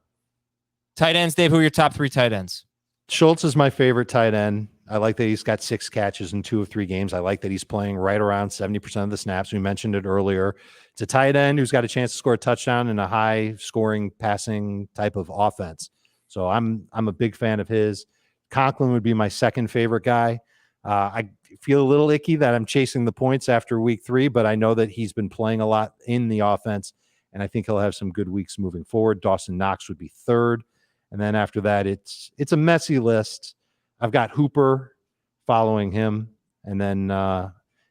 Tight ends, Dave, who are your top 3 tight ends? Schultz is my favorite tight end. I like that he's got 6 catches in 2 of 3 games. I like that he's playing right around 70% of the snaps. We mentioned it earlier. It's a tight end who's got a chance to score a touchdown in a high-scoring, passing type of offense. So I'm a big fan of his. Conklin would be my second favorite guy. I feel a little icky that I'm chasing the points after week 3, but I know that he's been playing a lot in the offense, and I think he'll have some good weeks moving forward. Dawson Knox would be third. And then after that, it's a messy list. I've got Hooper following him, and then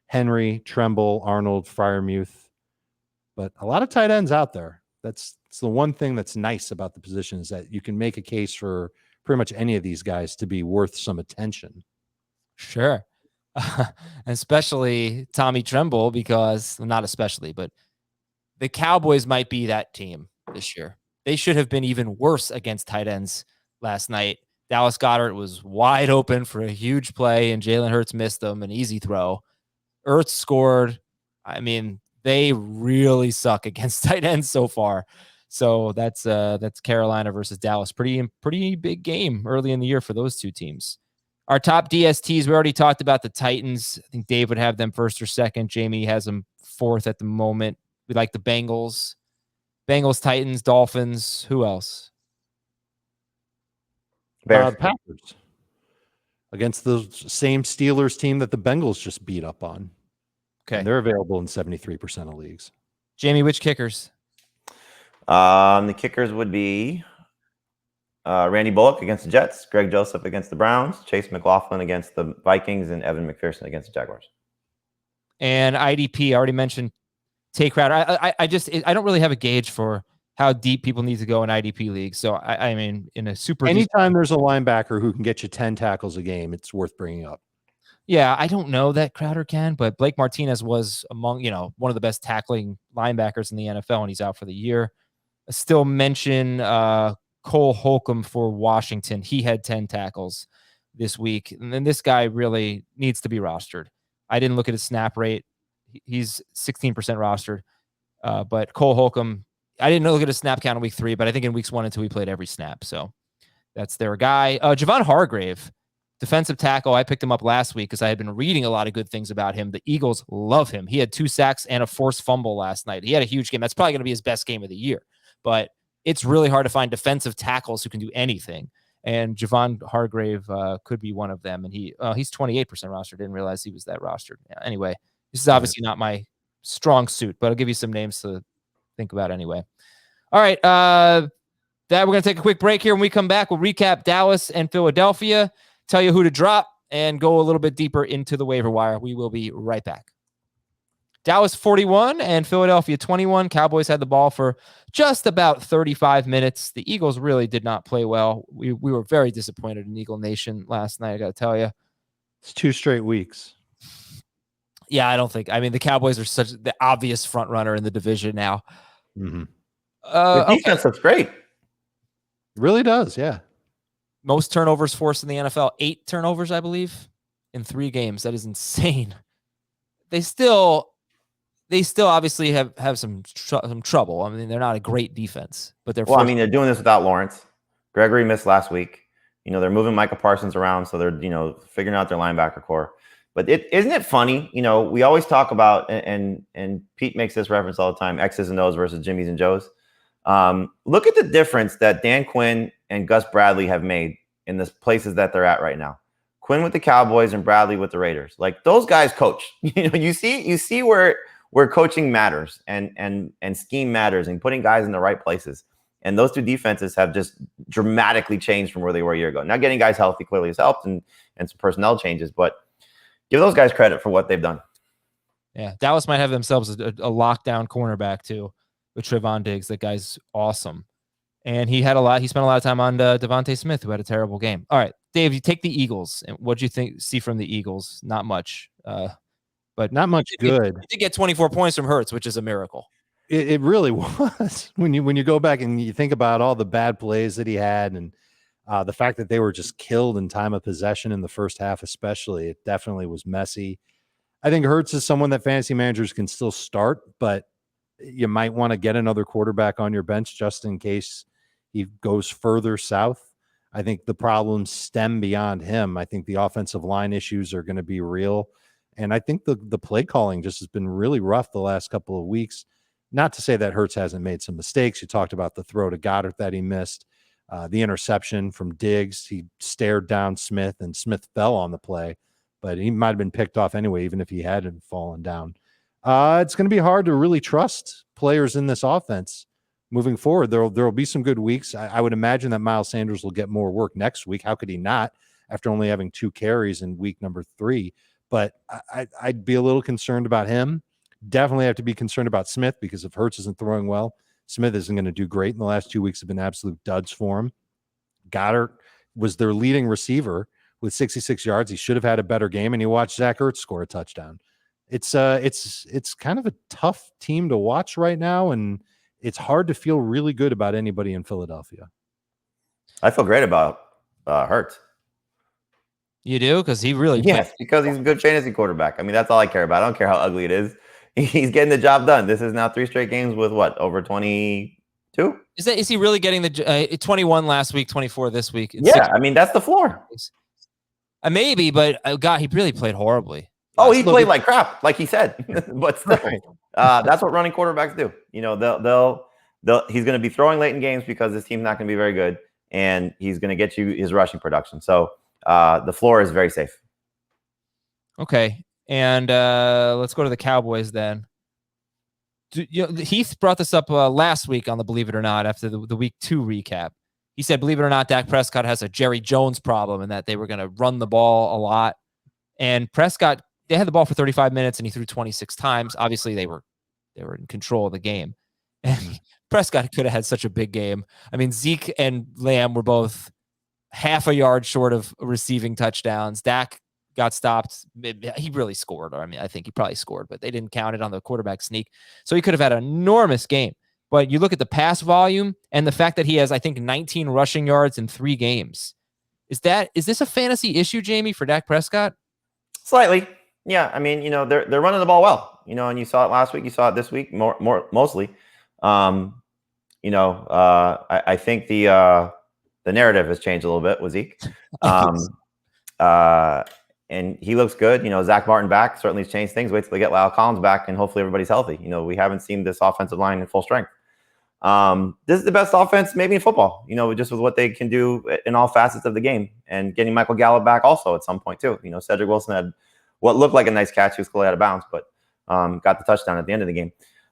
Henry, Tremble, Arnold, Freiermuth. But a lot of tight ends out there. That's the one thing that's nice about the position, is that you can make a case for pretty much any of these guys to be worth some attention. Sure. Especially Tommy Tremble, because, well, not especially, but the Cowboys might be that team this year. They should have been even worse against tight ends last night. Dallas Goedert was wide open for a huge play, and Jalen Hurts missed them, an easy throw. Ertz scored. I mean, they really suck against tight ends so far. So that's Carolina versus Dallas. Pretty big game early in the year for those 2 teams. Our top DSTs, we already talked about the Titans. I think Dave would have them first or second. Jamie has them fourth at the moment. We like the Bengals. Bengals, Titans, Dolphins. Who else? Packers. Against the same Steelers team that the Bengals just beat up on. Okay. And they're available in 73% of leagues. Jamie, which kickers? The kickers would be Randy Bullock against the Jets, Greg Joseph against the Browns, Chase McLaughlin against the Vikings, and Evan McPherson against the Jaguars. And IDP, I already mentioned Tay Crowder. I don't really have a gauge for how deep people need to go in IDP leagues. So I mean, in a super anytime there's a linebacker who can get you 10 tackles a game, it's worth bringing up. Yeah, I don't know that Crowder can, but Blake Martinez was among, one of the best tackling linebackers in the NFL, and he's out for the year. I still mention Cole Holcomb for Washington. He had 10 tackles this week, and then this guy really needs to be rostered. I didn't look at his snap rate. He's 16% rostered, but Cole Holcomb, I didn't look at his snap count in week 3, but I think in weeks 1 and 2 he played every snap, so that's their guy. Javon Hargrave, defensive tackle. I picked him up last week because I had been reading a lot of good things about him. The Eagles love him. He had 2 sacks and a forced fumble last night. He had a huge game. That's probably going to be his best game of the year. But it's really hard to find defensive tackles who can do anything. And Javon Hargrave could be one of them. And he's 28% rostered. Didn't realize he was that rostered. Yeah, anyway, this is obviously not my strong suit, but I'll give you some names to think about anyway. All right. We're going to take a quick break here. When we come back, we'll recap Dallas and Philadelphia, tell you who to drop, and go a little bit deeper into the waiver wire. We will be right back. Dallas 41 and Philadelphia 21. Cowboys had the ball for just about 35 minutes. The Eagles really did not play well. We were very disappointed in Eagle Nation last night, I got to tell you. It's 2 straight weeks. Yeah, the Cowboys are such the obvious front runner in the division now. Mm-hmm. The defense looks great. It really does, yeah. Most turnovers forced in the NFL, 8 turnovers, I believe, in 3 games. That is insane. They still obviously have some trouble. I mean, they're not a great defense, but they're they're doing this without Lawrence. Gregory missed last week. They're moving Micah Parsons around, so they're figuring out their linebacker core. But isn't it funny? We always talk about, and Pete makes this reference all the time: X's and O's versus Jimmy's and Joe's. Look at the difference that Dan Quinn and Gus Bradley have made in the places that they're at right now. Quinn with the Cowboys and Bradley with the Raiders. Like, those guys coach. You see where coaching matters and scheme matters and putting guys in the right places. And those 2 defenses have just dramatically changed from where they were a year ago. Now, getting guys healthy clearly has helped and some personnel changes, but give those guys credit for what they've done. Yeah, Dallas might have themselves a lockdown cornerback too with Trevon Diggs. That guy's awesome. And he spent a lot of time on Devontae Smith, who had a terrible game. All right, Dave, you take the Eagles. And what do you see from the Eagles? Not much. But not much good. You did get 24 points from Hurts, which is a miracle. It really was. When you go back and you think about all the bad plays that he had and the fact that they were just killed in time of possession in the first half especially, it definitely was messy. I think Hurts is someone that fantasy managers can still start, but you might want to get another quarterback on your bench just in case he goes further south. I think the problems stem beyond him. I think the offensive line issues are going to be real. And I think the play calling just has been really rough the last couple of weeks. Not to say that Hurts hasn't made some mistakes. You talked about the throw to Goddard that he missed, the interception from Diggs. He stared down Smith, and Smith fell on the play, but he might have been picked off anyway, even if he hadn't fallen down. It's going to be hard to really trust players in this offense moving forward. There will be some good weeks. I would imagine that Miles Sanders will get more work next week. How could he not after only having 2 carries in week number 3? But I'd be a little concerned about him. Definitely have to be concerned about Smith because if Hurts isn't throwing well, Smith isn't going to do great. In the last 2 weeks have been absolute duds for him. Goddard was their leading receiver with 66 yards. He should have had a better game, and you watched Zach Ertz score a touchdown. It's kind of a tough team to watch right now, and it's hard to feel really good about anybody in Philadelphia. I feel great about Hurts. You do? Because he really yes, because he's a good fantasy quarterback. I mean, that's all I care about. I don't care how ugly it is. He's getting the job done. This is now 3 straight games with what, over 22? Is he really getting the 21 last week, 24 this week? Yeah, I mean, that's the floor. Maybe, but God, he really played horribly. Oh, he played like crap, like he said. But still, that's what running quarterbacks do. You know, he's going to be throwing late in games because his team's not going to be very good, and he's going to get you his rushing production. So the floor is very safe. Okay, and let's go to the Cowboys then. Heath brought this up last week on the Believe It or Not after the week 2 recap. He said, believe it or not, Dak Prescott has a Jerry Jones problem and that they were going to run the ball a lot. And Prescott, they had the ball for 35 minutes and he threw 26 times. Obviously, they were in control of the game. And Prescott could have had such a big game. I mean, Zeke and Lamb were both half a yard short of receiving touchdowns. Dak got stopped. He really scored. I mean, I think he probably scored, but they didn't count it on the quarterback sneak. So he could have had an enormous game. But you look at the pass volume and the fact that he has, I think, 19 rushing yards in 3 games. Is this a fantasy issue, Jamie, for Dak Prescott? Slightly. Yeah. I mean, they're running the ball well, and you saw it last week. You saw it this week mostly. I think the narrative has changed a little bit with Zeke. And he looks good. Zach Martin back certainly has changed things. Wait till they get Lyle Collins back and hopefully everybody's healthy. We haven't seen this offensive line in full strength. This is the best offense maybe in football, just with what they can do in all facets of the game, and getting Michael Gallup back also at some point too. Cedric Wilson had what looked like a nice catch. He was clearly out of bounds, but got the touchdown at the end of the game.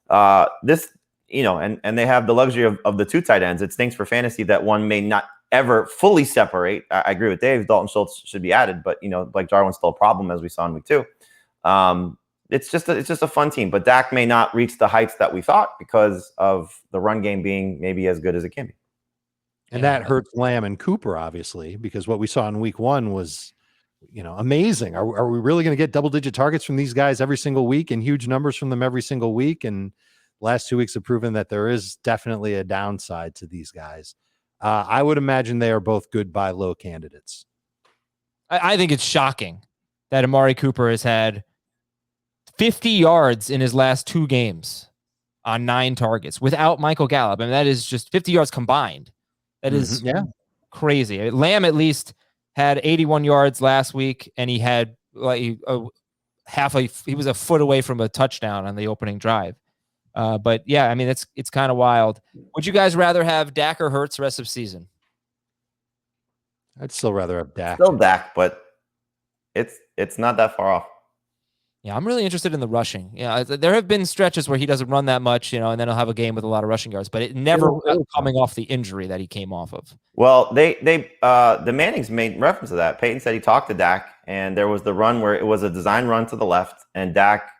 And they have the luxury of the 2 tight ends. It stinks for fantasy that one may not ever fully separate. I agree with Dave. Dalton Schultz should be added, but Blake Jarwin's still a problem as we saw in week 2. It's just a fun team, but Dak may not reach the heights that we thought because of the run game being maybe as good as it can be. And that hurts Lamb and Cooper, obviously, because what we saw in week 1 was, amazing. Are we really going to get double-digit targets from these guys every single week and huge numbers from them every single week? And last 2 weeks have proven that there is definitely a downside to these guys. I would imagine they are both good buy low candidates. I think it's shocking that Amari Cooper has had 50 yards in his last 2 games on 9 targets without Michael Gallup. I mean, that is just 50 yards combined. That is crazy. Lamb at least had 81 yards last week, and he had he was a foot away from a touchdown on the opening drive. But yeah, I mean, it's kind of wild. Would you guys rather have Dak or Hurts the rest of the season? I'd still rather have Dak. Still Dak, but it's not that far off. Yeah, I'm really interested in the rushing. Yeah, there have been stretches where he doesn't run that much, and then he'll have a game with a lot of rushing yards, but it never coming off the injury that he came off of. Well, the Mannings made reference to that. Peyton said he talked to Dak, and there was the run where it was a design run to the left, and Dak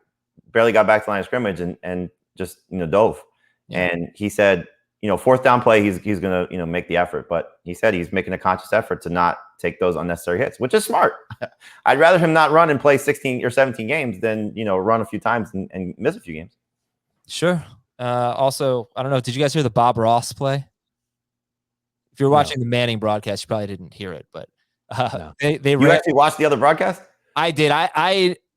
barely got back to the line of scrimmage and just dove. Yeah. And he said, 4th down play, he's gonna make the effort, but he said he's making a conscious effort to not take those unnecessary hits, which is smart. I'd rather him not run and play 16 or 17 games than run a few times and miss a few games. Sure. Also, I don't know, did you guys hear the Bob Ross play? If you're watching the Manning broadcast, you probably didn't hear it, but you actually watched the other broadcast? I did.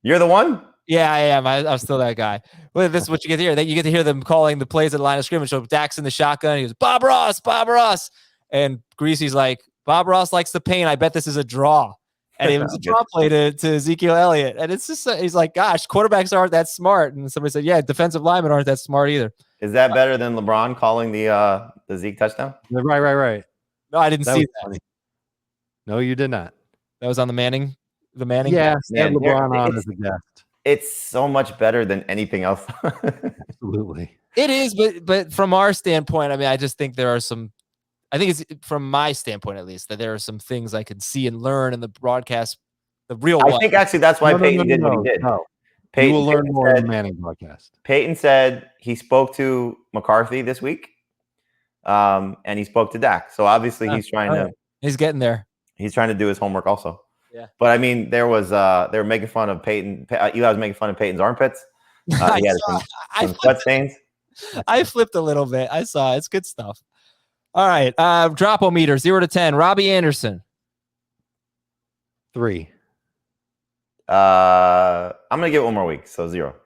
You're the one? Yeah, I am. I'm still that guy. Well, this is what you get to hear. You get to hear them calling the plays at the line of scrimmage. So Dak's in the shotgun. He goes, Bob Ross. And Greasy's like, Bob Ross likes the pain. I bet this is a draw. And it was a draw play to Ezekiel Elliott. And it's just, he's like, gosh, quarterbacks aren't that smart. And somebody said, yeah, defensive linemen aren't that smart either. Is that better than LeBron calling the Zeke touchdown? Right. No, I didn't see that. Funny. No, you did not. That was on the Manning. Yeah, LeBron on as a guest. It's so much better than anything else. Absolutely. It is, but from our standpoint, I mean, I just think there are some, I think it's from my standpoint, at least, that there are some things I can see and learn in the broadcast, the real one. I think actually that's why Peyton did what he did. No. Peyton, you will learn more in the Manning broadcast. Peyton said he spoke to McCarthy this week, and he spoke to Dak. So obviously he's trying to. He's getting there. He's trying to do his homework also. Yeah. But I mean, they were making fun of Peyton. Eli was making fun of Peyton's armpits. He had some sweat stains. I flipped a little bit. I saw it. It's good stuff. All right. Dropometer 0 to 10. Robbie Anderson. 3. I'm gonna give it one more week, so 0.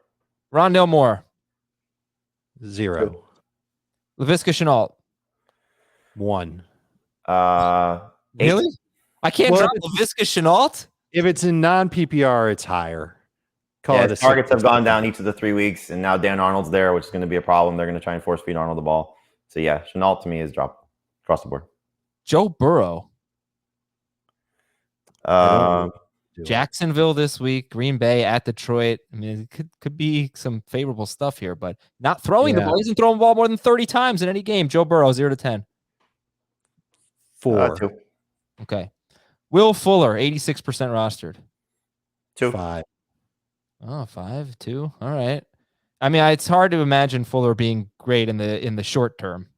Rondell Moore. 0. Laviska Shenault. 1. Really? I can't drop Laviska Shenault? If it's in non-PPR, it's higher. His targets have gone down each of the 3 weeks, and now Dan Arnold's there, which is going to be a problem. They're going to try and force feed Arnold the ball. So yeah, Shenault to me is dropped across the board. Joe Burrow. Jacksonville this week, Green Bay at Detroit. I mean, it could be some favorable stuff here, but not throwing the ball. He hasn't thrown the ball more than 30 times in any game. Joe Burrow, 0 to 10. 4. 2. Okay. Will Fuller, 86% rostered. 2. 5. Oh, 5, 2. All right. I mean, it's hard to imagine Fuller being great in the short term.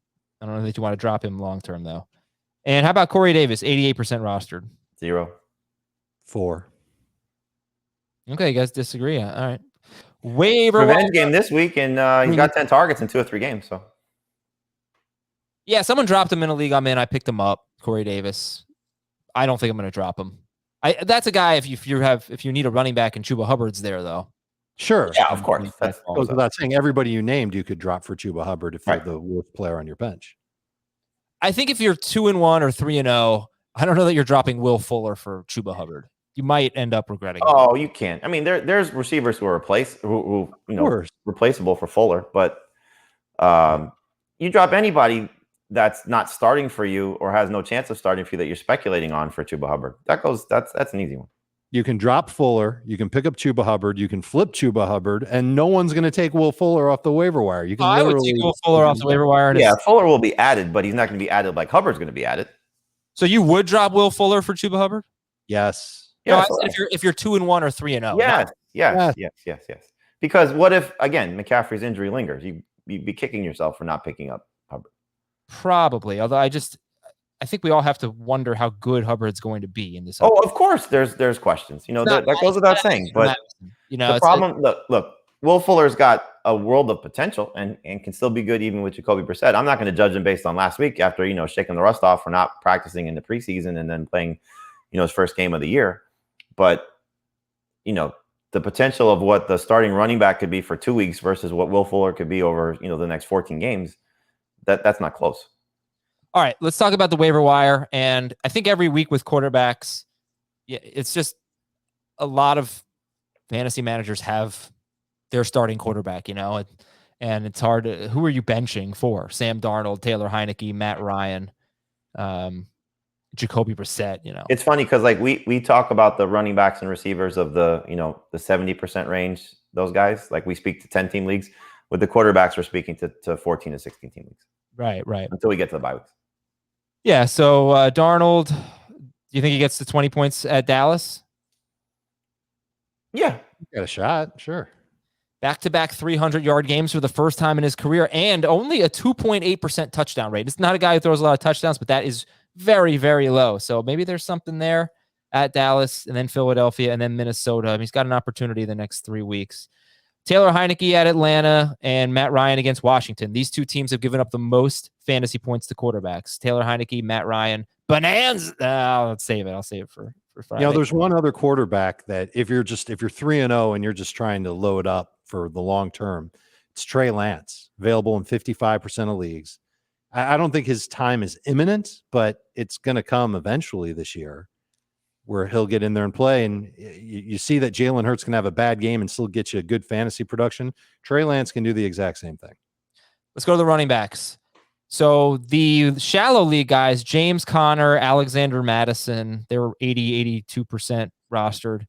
I don't know that you want to drop him long term though. And how about Corey Davis, 88% rostered? 0. 4. Okay, you guys disagree. All right. Waiver revenge game this week, and he's got 10 targets in 2 or 3 games. So yeah, someone dropped him in a league I'm in. I picked him up, Corey Davis. I don't think I'm going to drop him. That's a guy if you need a running back and Chuba Hubbard's there though. Sure. Yeah, of course. That goes without saying. Everybody you named, you could drop for Chuba Hubbard if you're the worst player on your bench. I think if you're 2-1 or 3-0, I don't know that you're dropping Will Fuller for Chuba Hubbard. You might end up regretting it. Oh, you can't. I mean, there's receivers who are replaceable for Fuller, but you drop anybody that's not starting for you or has no chance of starting for you that you're speculating on for Chuba Hubbard. That's an easy one. You can drop Fuller, you can pick up Chuba Hubbard, you can flip Chuba Hubbard, and no one's going to take Will Fuller off the waiver wire. You can I would take Will Fuller off the waiver wire. Yeah, Fuller will be added, but he's not going to be added like Hubbard's going to be added. So you would drop Will Fuller for Chuba Hubbard? Yes. Yeah. No, if you're 2-1 or 3-0. Yes. Because what if again McCaffrey's injury lingers? You'd be kicking yourself for not picking up Hubbard. Probably, although I think we all have to wonder how good Hubbard's going to be in this. Oh, of course, there's questions. That goes without saying. But the problem, look, Will Fuller's got a world of potential and can still be good even with Jacoby Brissett. I'm not going to judge him based on last week after shaking the rust off for not practicing in the preseason and then playing his first game of the year. But the potential of what the starting running back could be for 2 weeks versus what Will Fuller could be over the next 14 games, that's not close. All right, let's talk about the waiver wire. And I think every week with quarterbacks, it's just a lot of fantasy managers have their starting quarterback, and it's hard to, who are you benching for? Sam Darnold, Taylor Heineke, Matt Ryan, Jacoby Brissett, It's funny because we talk about the running backs and receivers of the 70% range, those guys, we speak to 10-team leagues. With the quarterbacks, we're speaking to 14 to 16-team leagues. Right. Until we get to the bye weeks. Yeah, so Darnold, do you think he gets to 20 points at Dallas? Yeah. Got a shot, sure. Back-to-back 300-yard games for the first time in his career and only a 2.8% touchdown rate. It's not a guy who throws a lot of touchdowns, but that is very, very low. So maybe there's something there at Dallas and then Philadelphia and then Minnesota. He's got an opportunity the next 3 weeks. Taylor Heineke at Atlanta and Matt Ryan against Washington. These two teams have given up the most fantasy points to quarterbacks. Taylor Heineke, Matt Ryan. Bonanza. Let's save it. I'll save it for Friday. There's one other quarterback that if you're 3-0 and you're just trying to load up for the long term, it's Trey Lance, available in 55% of leagues. I don't think his time is imminent, but it's going to come eventually this year, where he'll get in there and play. And you see that Jalen Hurts can have a bad game and still get you a good fantasy production. Trey Lance can do the exact same thing. Let's go to the running backs. So the shallow league guys, James Conner, Alexander Madison, they were 82% rostered.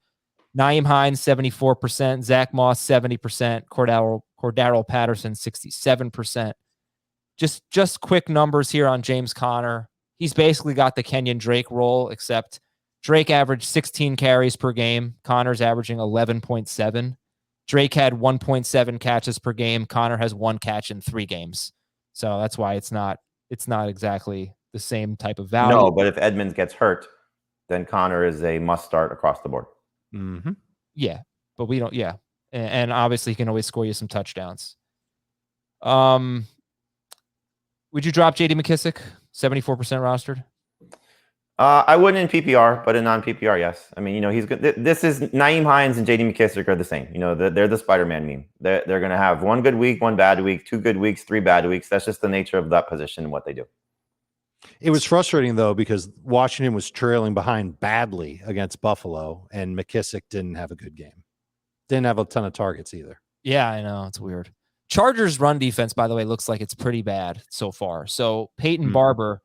Nyheim Hines, 74%. Zack Moss, 70%. Cordero Patterson, 67%. Just quick numbers here on James Conner. He's basically got the Kenyon Drake role, except Drake averaged 16 carries per game. Connor's averaging 11.7. Drake had 1.7 catches per game. Conner has 1 catch in 3 games. So that's why it's not exactly the same type of value. No, but if Edmonds gets hurt, then Conner is a must start across the board. Mm-hmm. Yeah, but we don't. Yeah, and obviously he can always score you some touchdowns. Would you drop J.D. McKissic, 74% rostered? I wouldn't in PPR, but in non-PPR, yes. I mean, he's good. This is Nyheim Hines and J.D. McKissic are the same. They're the Spider-Man meme. They're going to have 1 good week, 1 bad week, 2 good weeks, 3 bad weeks. That's just the nature of that position and what they do. It was frustrating though because Washington was trailing behind badly against Buffalo, and McKissick didn't have a good game. Didn't have a ton of targets either. Yeah, I know. It's weird. Chargers run defense, by the way, looks like it's pretty bad so far. So Peyton Barber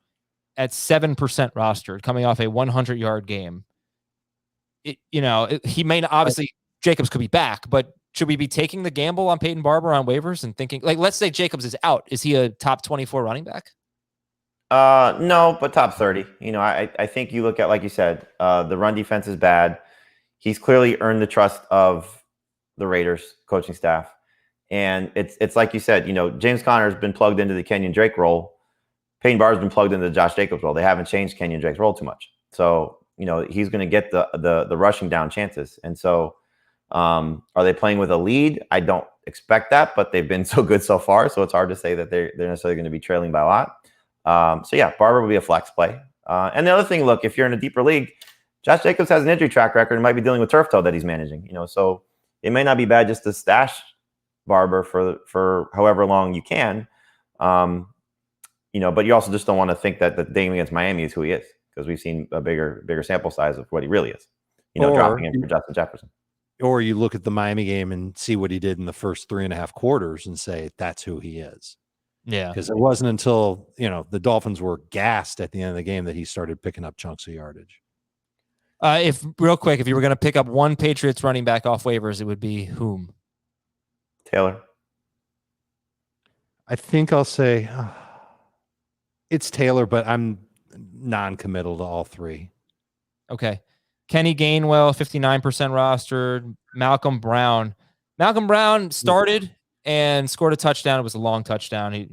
at 7% rostered, coming off a 100-yard game. He may not, obviously Jacobs could be back, but should we be taking the gamble on Peyton Barber on waivers and thinking, like, let's say Jacobs is out. Is he a top 24 running back? No, but top 30. I think you look at, like you said, the run defense is bad. He's clearly earned the trust of the Raiders coaching staff. And it's like you said, James Conner's been plugged into the Kenyon Drake role. Peyton Barber's been plugged into the Josh Jacobs role. They haven't changed Kenyon Drake's role too much. So, he's going to get the rushing down chances. And so, are they playing with a lead? I don't expect that, but they've been so good so far. So it's hard to say that they're necessarily going to be trailing by a lot. So yeah, Barber will be a flex play. And the other thing, look, if you're in a deeper league, Josh Jacobs has an injury track record and might be dealing with turf toe that he's managing, so it may not be bad just to stash Barber for however long you can. But you also just don't want to think that the game against Miami is who he is, because we've seen a bigger sample size of what he really is, dropping in for Justin Jefferson. Or you look at the Miami game and see what he did in the first 3.5 quarters and say, that's who he is. Yeah. Because it wasn't until, the Dolphins were gassed at the end of the game that he started picking up chunks of yardage. If you were going to pick up one Patriots running back off waivers, it would be whom? Taylor. I think I'll say it's Taylor, but I'm non-committal to all three. Okay. Kenny Gainwell, 59% rostered. Malcolm Brown started and scored a touchdown. It was a long touchdown.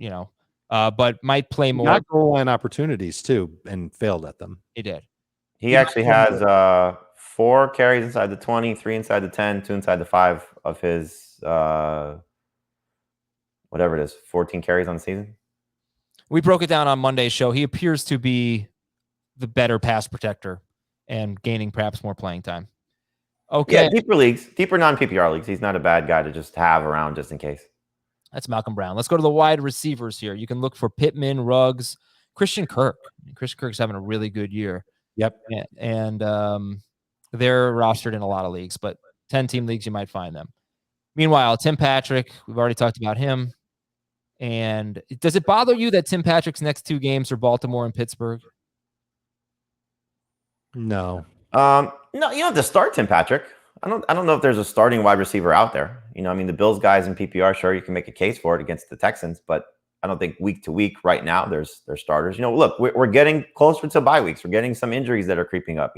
But might play more. Got goal line opportunities too, and failed at them. He did. He actually has 4 carries inside the 20, 3 inside the 10, 2 inside the 5 of his whatever it is, 14 carries on the season. We broke it down on Monday's show. He appears to be the better pass protector and gaining perhaps more playing time. Okay. Yeah, deeper non-PPR leagues. He's not a bad guy to just have around just in case. That's Malcolm Brown. Let's go to the wide receivers here. You can look for Pittman, Ruggs, Christian Kirk. Christian Kirk's having a really good year. Yep. And they're rostered in a lot of leagues, but 10-team leagues, you might find them. Meanwhile, Tim Patrick, we've already talked about him. And does it bother you that Tim Patrick's next 2 games are Baltimore and Pittsburgh? No. No, you don't have to start Tim Patrick. I don't know if there's a starting wide receiver out there. The Bills guys in PPR, sure, you can make a case for it against the Texans, but I don't think week to week right now there's starters. Look, we're getting closer to bye weeks. We're getting some injuries that are creeping up.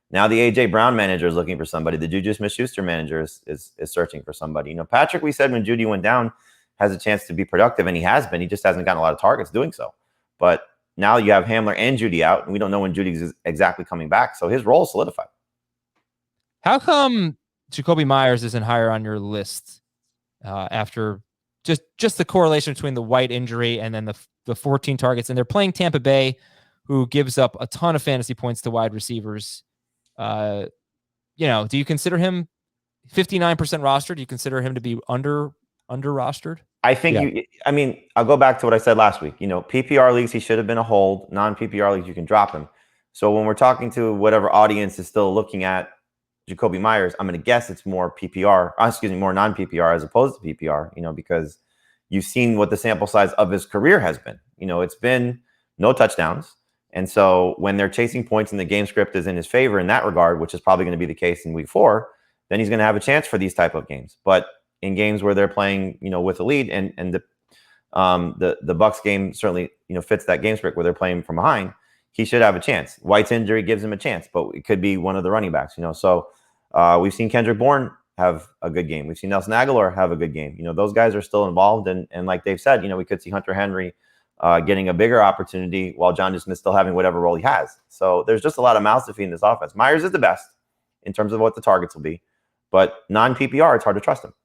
Now the AJ Brown manager is looking for somebody. The Juju Smith-Schuster manager is searching for somebody. Patrick, we said when Judy went down, has a chance to be productive, and he has been. He just hasn't gotten a lot of targets doing so. But now you have Hamler and Judy out, and we don't know when Judy's exactly coming back. So his role is solidified. How come Jacoby Myers isn't higher on your list after just the correlation between the White injury and then the 14 targets? And they're playing Tampa Bay, who gives up a ton of fantasy points to wide receivers. Do you consider him 59% rostered? Do you consider him to be under rostered? I think I'll go back to what I said last week. PPR leagues, he should have been a hold. Non-PPR leagues, you can drop him. So when we're talking to whatever audience is still looking at Jacoby Myers, I'm going to guess it's more more non-PPR as opposed to PPR, because you've seen what the sample size of his career has been. It's been no touchdowns. And so when they're chasing points and the game script is in his favor in that regard, which is probably going to be the case in week 4, then he's going to have a chance for these type of games. But in games where they're playing, with a lead, and the Bucs game certainly, fits that game script where they're playing from behind, he should have a chance. White's injury gives him a chance, but it could be one of the running backs, So we've seen Kendrick Bourne have a good game. We've seen Nelson Aguilar have a good game. Those guys are still involved, and like Dave said, we could see Hunter Henry getting a bigger opportunity while John Smith still having whatever role he has. So there's just a lot of mouths to feed in this offense. Myers is the best in terms of what the targets will be, but non-PPR, it's hard to trust him.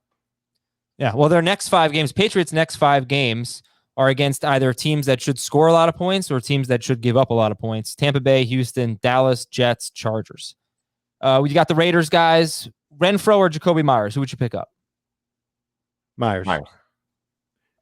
Yeah, well, their next 5 games, Patriots' next 5 games are against either teams that should score a lot of points or teams that should give up a lot of points. Tampa Bay, Houston, Dallas, Jets, Chargers. We got the Raiders guys. Renfro or Jacoby Myers? Who would you pick up? Myers.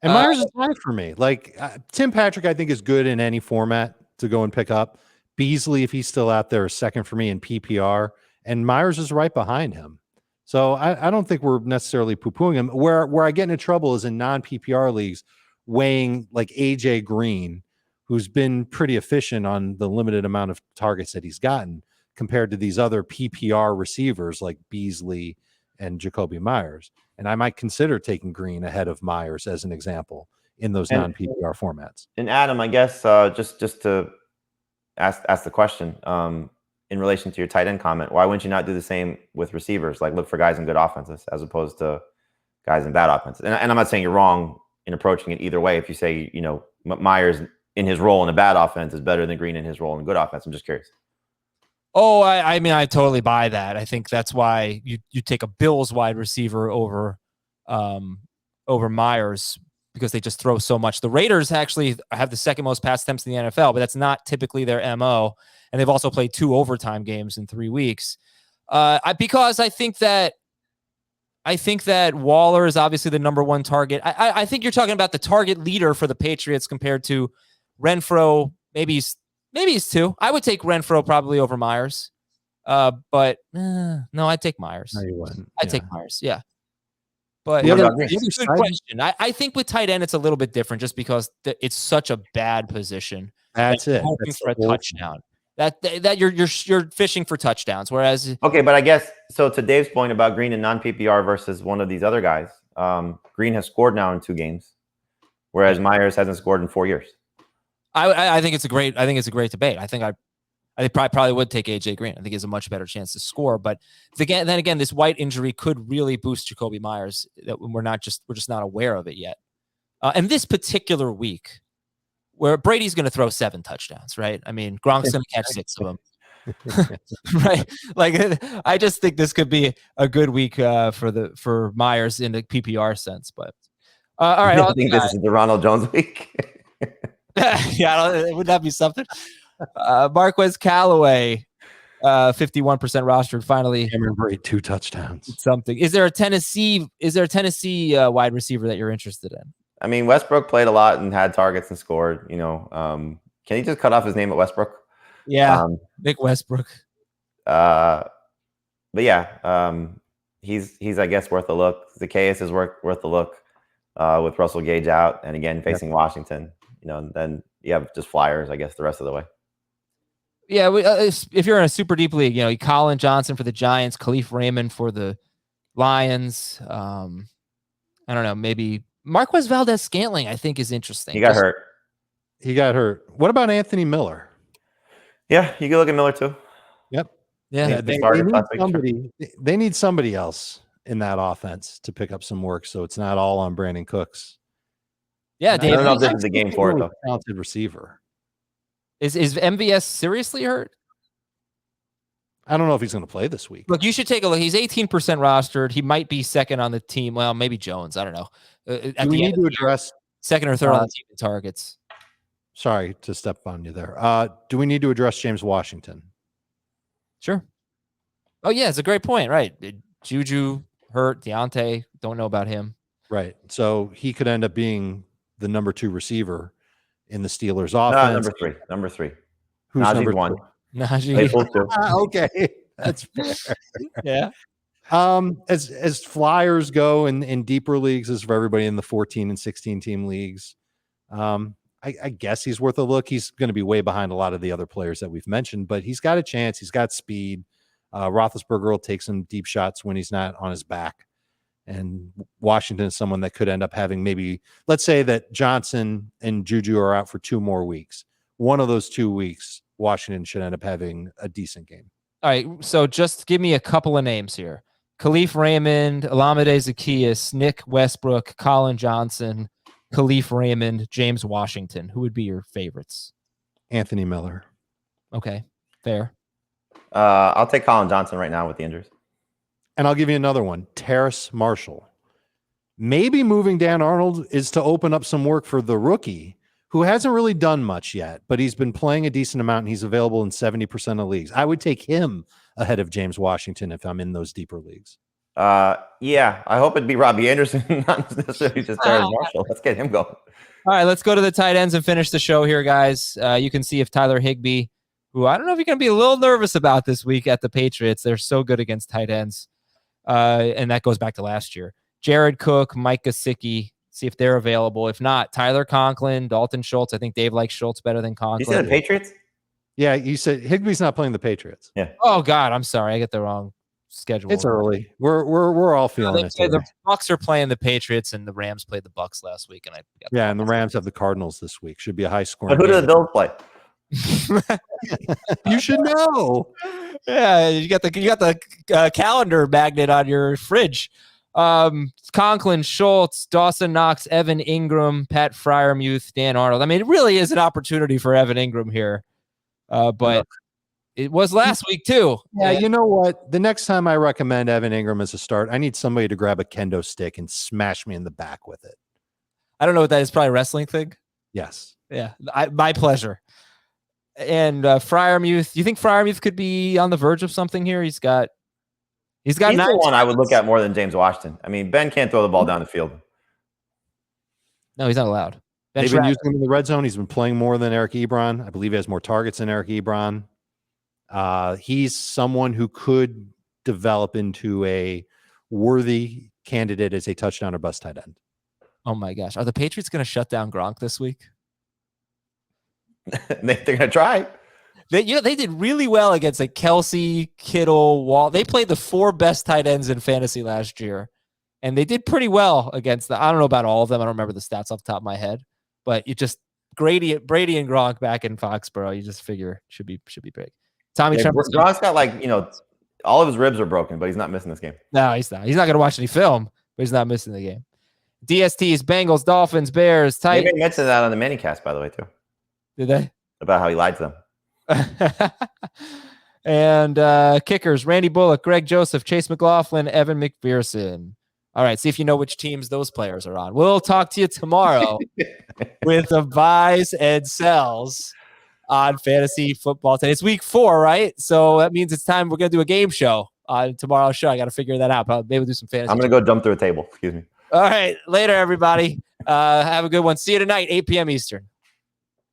And Myers is high for me. Like Tim Patrick, I think is good in any format to go and pick up. Beasley, if he's still out there, is second for me in PPR, and Myers is right behind him. So I don't think we're necessarily poo-pooing him. Where I get into trouble is in non-PPR leagues, weighing like AJ Green, who's been pretty efficient on the limited amount of targets that he's gotten compared to these other PPR receivers like Beasley and Jacoby Myers. And I might consider taking Green ahead of Myers as an example in those non-PPR formats. And Adam, I guess just to ask the question in relation to your tight end comment, why wouldn't you not do the same with receivers? Like look for guys in good offenses as opposed to guys in bad offenses. And I'm not saying you're wrong in approaching it either way. If you say, Myers in his role in a bad offense is better than Green in his role in a good offense. I'm just curious. Oh, I mean, I totally buy that. I think that's why you take a Bills wide receiver over Myers, because they just throw so much. The Raiders actually have the second most pass attempts in the NFL, but that's not typically their MO. And they've also played 2 overtime games in 3 weeks. Because I think that Waller is obviously the number one target. I think you're talking about the target leader for the Patriots compared to Renfro. Maybe he's 2. I would take Renfro probably over Myers. But no, I'd take Myers. No, you wouldn't. I'd take Myers. Yeah. But The other good question. I think with tight end, it's a little bit different just because it's such a bad position. That's it. Hoping That's for a touchdown. That you're fishing for touchdowns. Whereas okay, but I guess so. To Dave's point about Green and non-PPR versus one of these other guys, Green has scored now in 2 games, whereas Myers hasn't scored in 4 years. I think it's a great debate. I think I probably would take AJ Green. I think he has a much better chance to score. But then again, this White injury could really boost Jacoby Myers. That we're just not aware of it yet. And this particular week, where Brady's going to throw 7 touchdowns, right? I mean, Gronk's going to catch 6 of them, right? Like, I just think this could be a good week for Myers in the PPR sense. But all right, I think this is the Ronald Jones week. Yeah, would that be something? Marquez Callaway, 51% rostered. Finally, Cameron Brate 2 touchdowns. Something. Is there a Tennessee wide receiver that you're interested in? I mean, Westbrook played a lot and had targets and scored. Can he just cut off his name at Westbrook? Yeah, Nick Westbrook. But yeah, he's I guess worth a look. Zacchaeus is worth a look with Russell Gage out, and again facing Washington. And then you have just flyers, I guess, the rest of the way. Yeah, if you're in a super deep league, Colin Johnson for the Giants, Khalif Raymond for the Lions. I don't know, maybe Marquez Valdez-Scantling, I think, is interesting. He got hurt. What about Anthony Miller? Yeah, you can look at Miller too. Yep. Yeah, they need somebody else in that offense to pick up some work, so it's not all on Brandon Cooks. Yeah, I don't know if this is a game for it though. Talented receiver. Is MVS seriously hurt? I don't know if he's going to play this week. Look, you should take a look. He's 18% rostered. He might be second on the team. Well, maybe Jones. I don't know. Do we need to address second or third on the team in targets? Sorry to step on you there. Do we need to address James Washington? Sure. Oh, yeah, it's a great point. Right. Juju hurt. Deontay, don't know about him. Right. So he could end up being the number 2 receiver in the Steelers offense. Number three. Who's Najee's number 1? Najee. Okay. That's fair. Yeah. As flyers go in deeper leagues, as for everybody in the 14 and 16 team leagues, I guess he's worth a look. He's going to be way behind a lot of the other players that we've mentioned, but he's got a chance. He's got speed. Roethlisberger will take some deep shots when he's not on his back. And Washington is someone that could end up having maybe, let's say that Johnson and Juju are out for 2 more weeks. One of those 2 weeks, Washington should end up having a decent game. All right. So just give me a couple of names here. Khalif Raymond, Olamide Zacchaeus, Nick Westbrook, Colin Johnson, Khalif Raymond, James Washington. Who would be your favorites? Anthony Miller. Okay. Fair. I'll take Colin Johnson right now with the injuries. And I'll give you another one. Terrace Marshall. Maybe moving Dan Arnold is to open up some work for the rookie, who hasn't really done much yet, but he's been playing a decent amount and he's available in 70% of leagues. I would take him ahead of James Washington if I'm in those deeper leagues. Yeah, I hope it'd be Robbie Anderson, not necessarily just Terrace Marshall. Let's get him going. All right, let's go to the tight ends and finish the show here, guys. You can see if Tyler Higbee, who I don't know if you're going to be a little nervous about this week at the Patriots. They're so good against tight ends. And that goes back to last year. Jared Cook, Mike Gesicki, see if they're available. If not, Tyler Conklin, Dalton Schultz. I think Dave likes Schultz better than Conklin. You said the Patriots? Yeah, you said Higbee's not playing the Patriots. Yeah. Oh, God, I'm sorry. I get the wrong schedule. It's early. We're all feeling it. The Bucs are playing the Patriots, and the Rams played the Bucs last week. And the Rams have the Cardinals this week. Should be a high score. But who do the Bills play? You should know. Yeah, you got the calendar magnet on your fridge. Conklin, Schultz, Dawson Knox, Evan Ingram, Pat Freiermuth, Dan Arnold. I mean, it really is an opportunity for Evan Ingram here. But it was last week too. Yeah, you know what? The next time I recommend Evan Ingram as a start, I need somebody to grab a kendo stick and smash me in the back with it. I don't know what that is. Probably a wrestling thing. Yes. Yeah, my pleasure. And Freiermuth, you think Freiermuth could be on the verge of something here? He's got the one I would look at more than James Washington. I mean, Ben can't throw the ball down the field. No, he's not allowed. They've been using him in the red zone. He's been playing more than Eric Ebron. I believe he has more targets than Eric Ebron. He's someone who could develop into a worthy candidate as a touchdown or bust tight end. Oh my gosh. Are the Patriots going to shut down Gronk this week? They're going to try. They did really well against Kelsey, Kittle, Wall. They played the 4 best tight ends in fantasy last year. And they did pretty well against I don't know about all of them. I don't remember the stats off the top of my head. But you just Brady and Gronk back in Foxborough, you just figure should be big. Tommy Gronk's got all of his ribs are broken, but he's not missing this game. No, he's not. He's not going to watch any film, but he's not missing the game. DSTs, Bengals, Dolphins, Bears, Titans. They mentioned that on the minicast, by the way, too. Did they? About how he lied to them. And kickers, Randy Bullock, Greg Joseph, Chase McLaughlin, Evan McPherson. All right, see if you know which teams those players are on. We'll talk to you tomorrow with the buys and sells on fantasy football today. It's week 4, right? So that means it's time. We're going to do a game show on tomorrow's show. I got to figure that out. Maybe we'll do some fantasy. I'm going to go jump through a table. Excuse me. All right, later, everybody. Have a good one. See you tonight, 8 p.m. Eastern.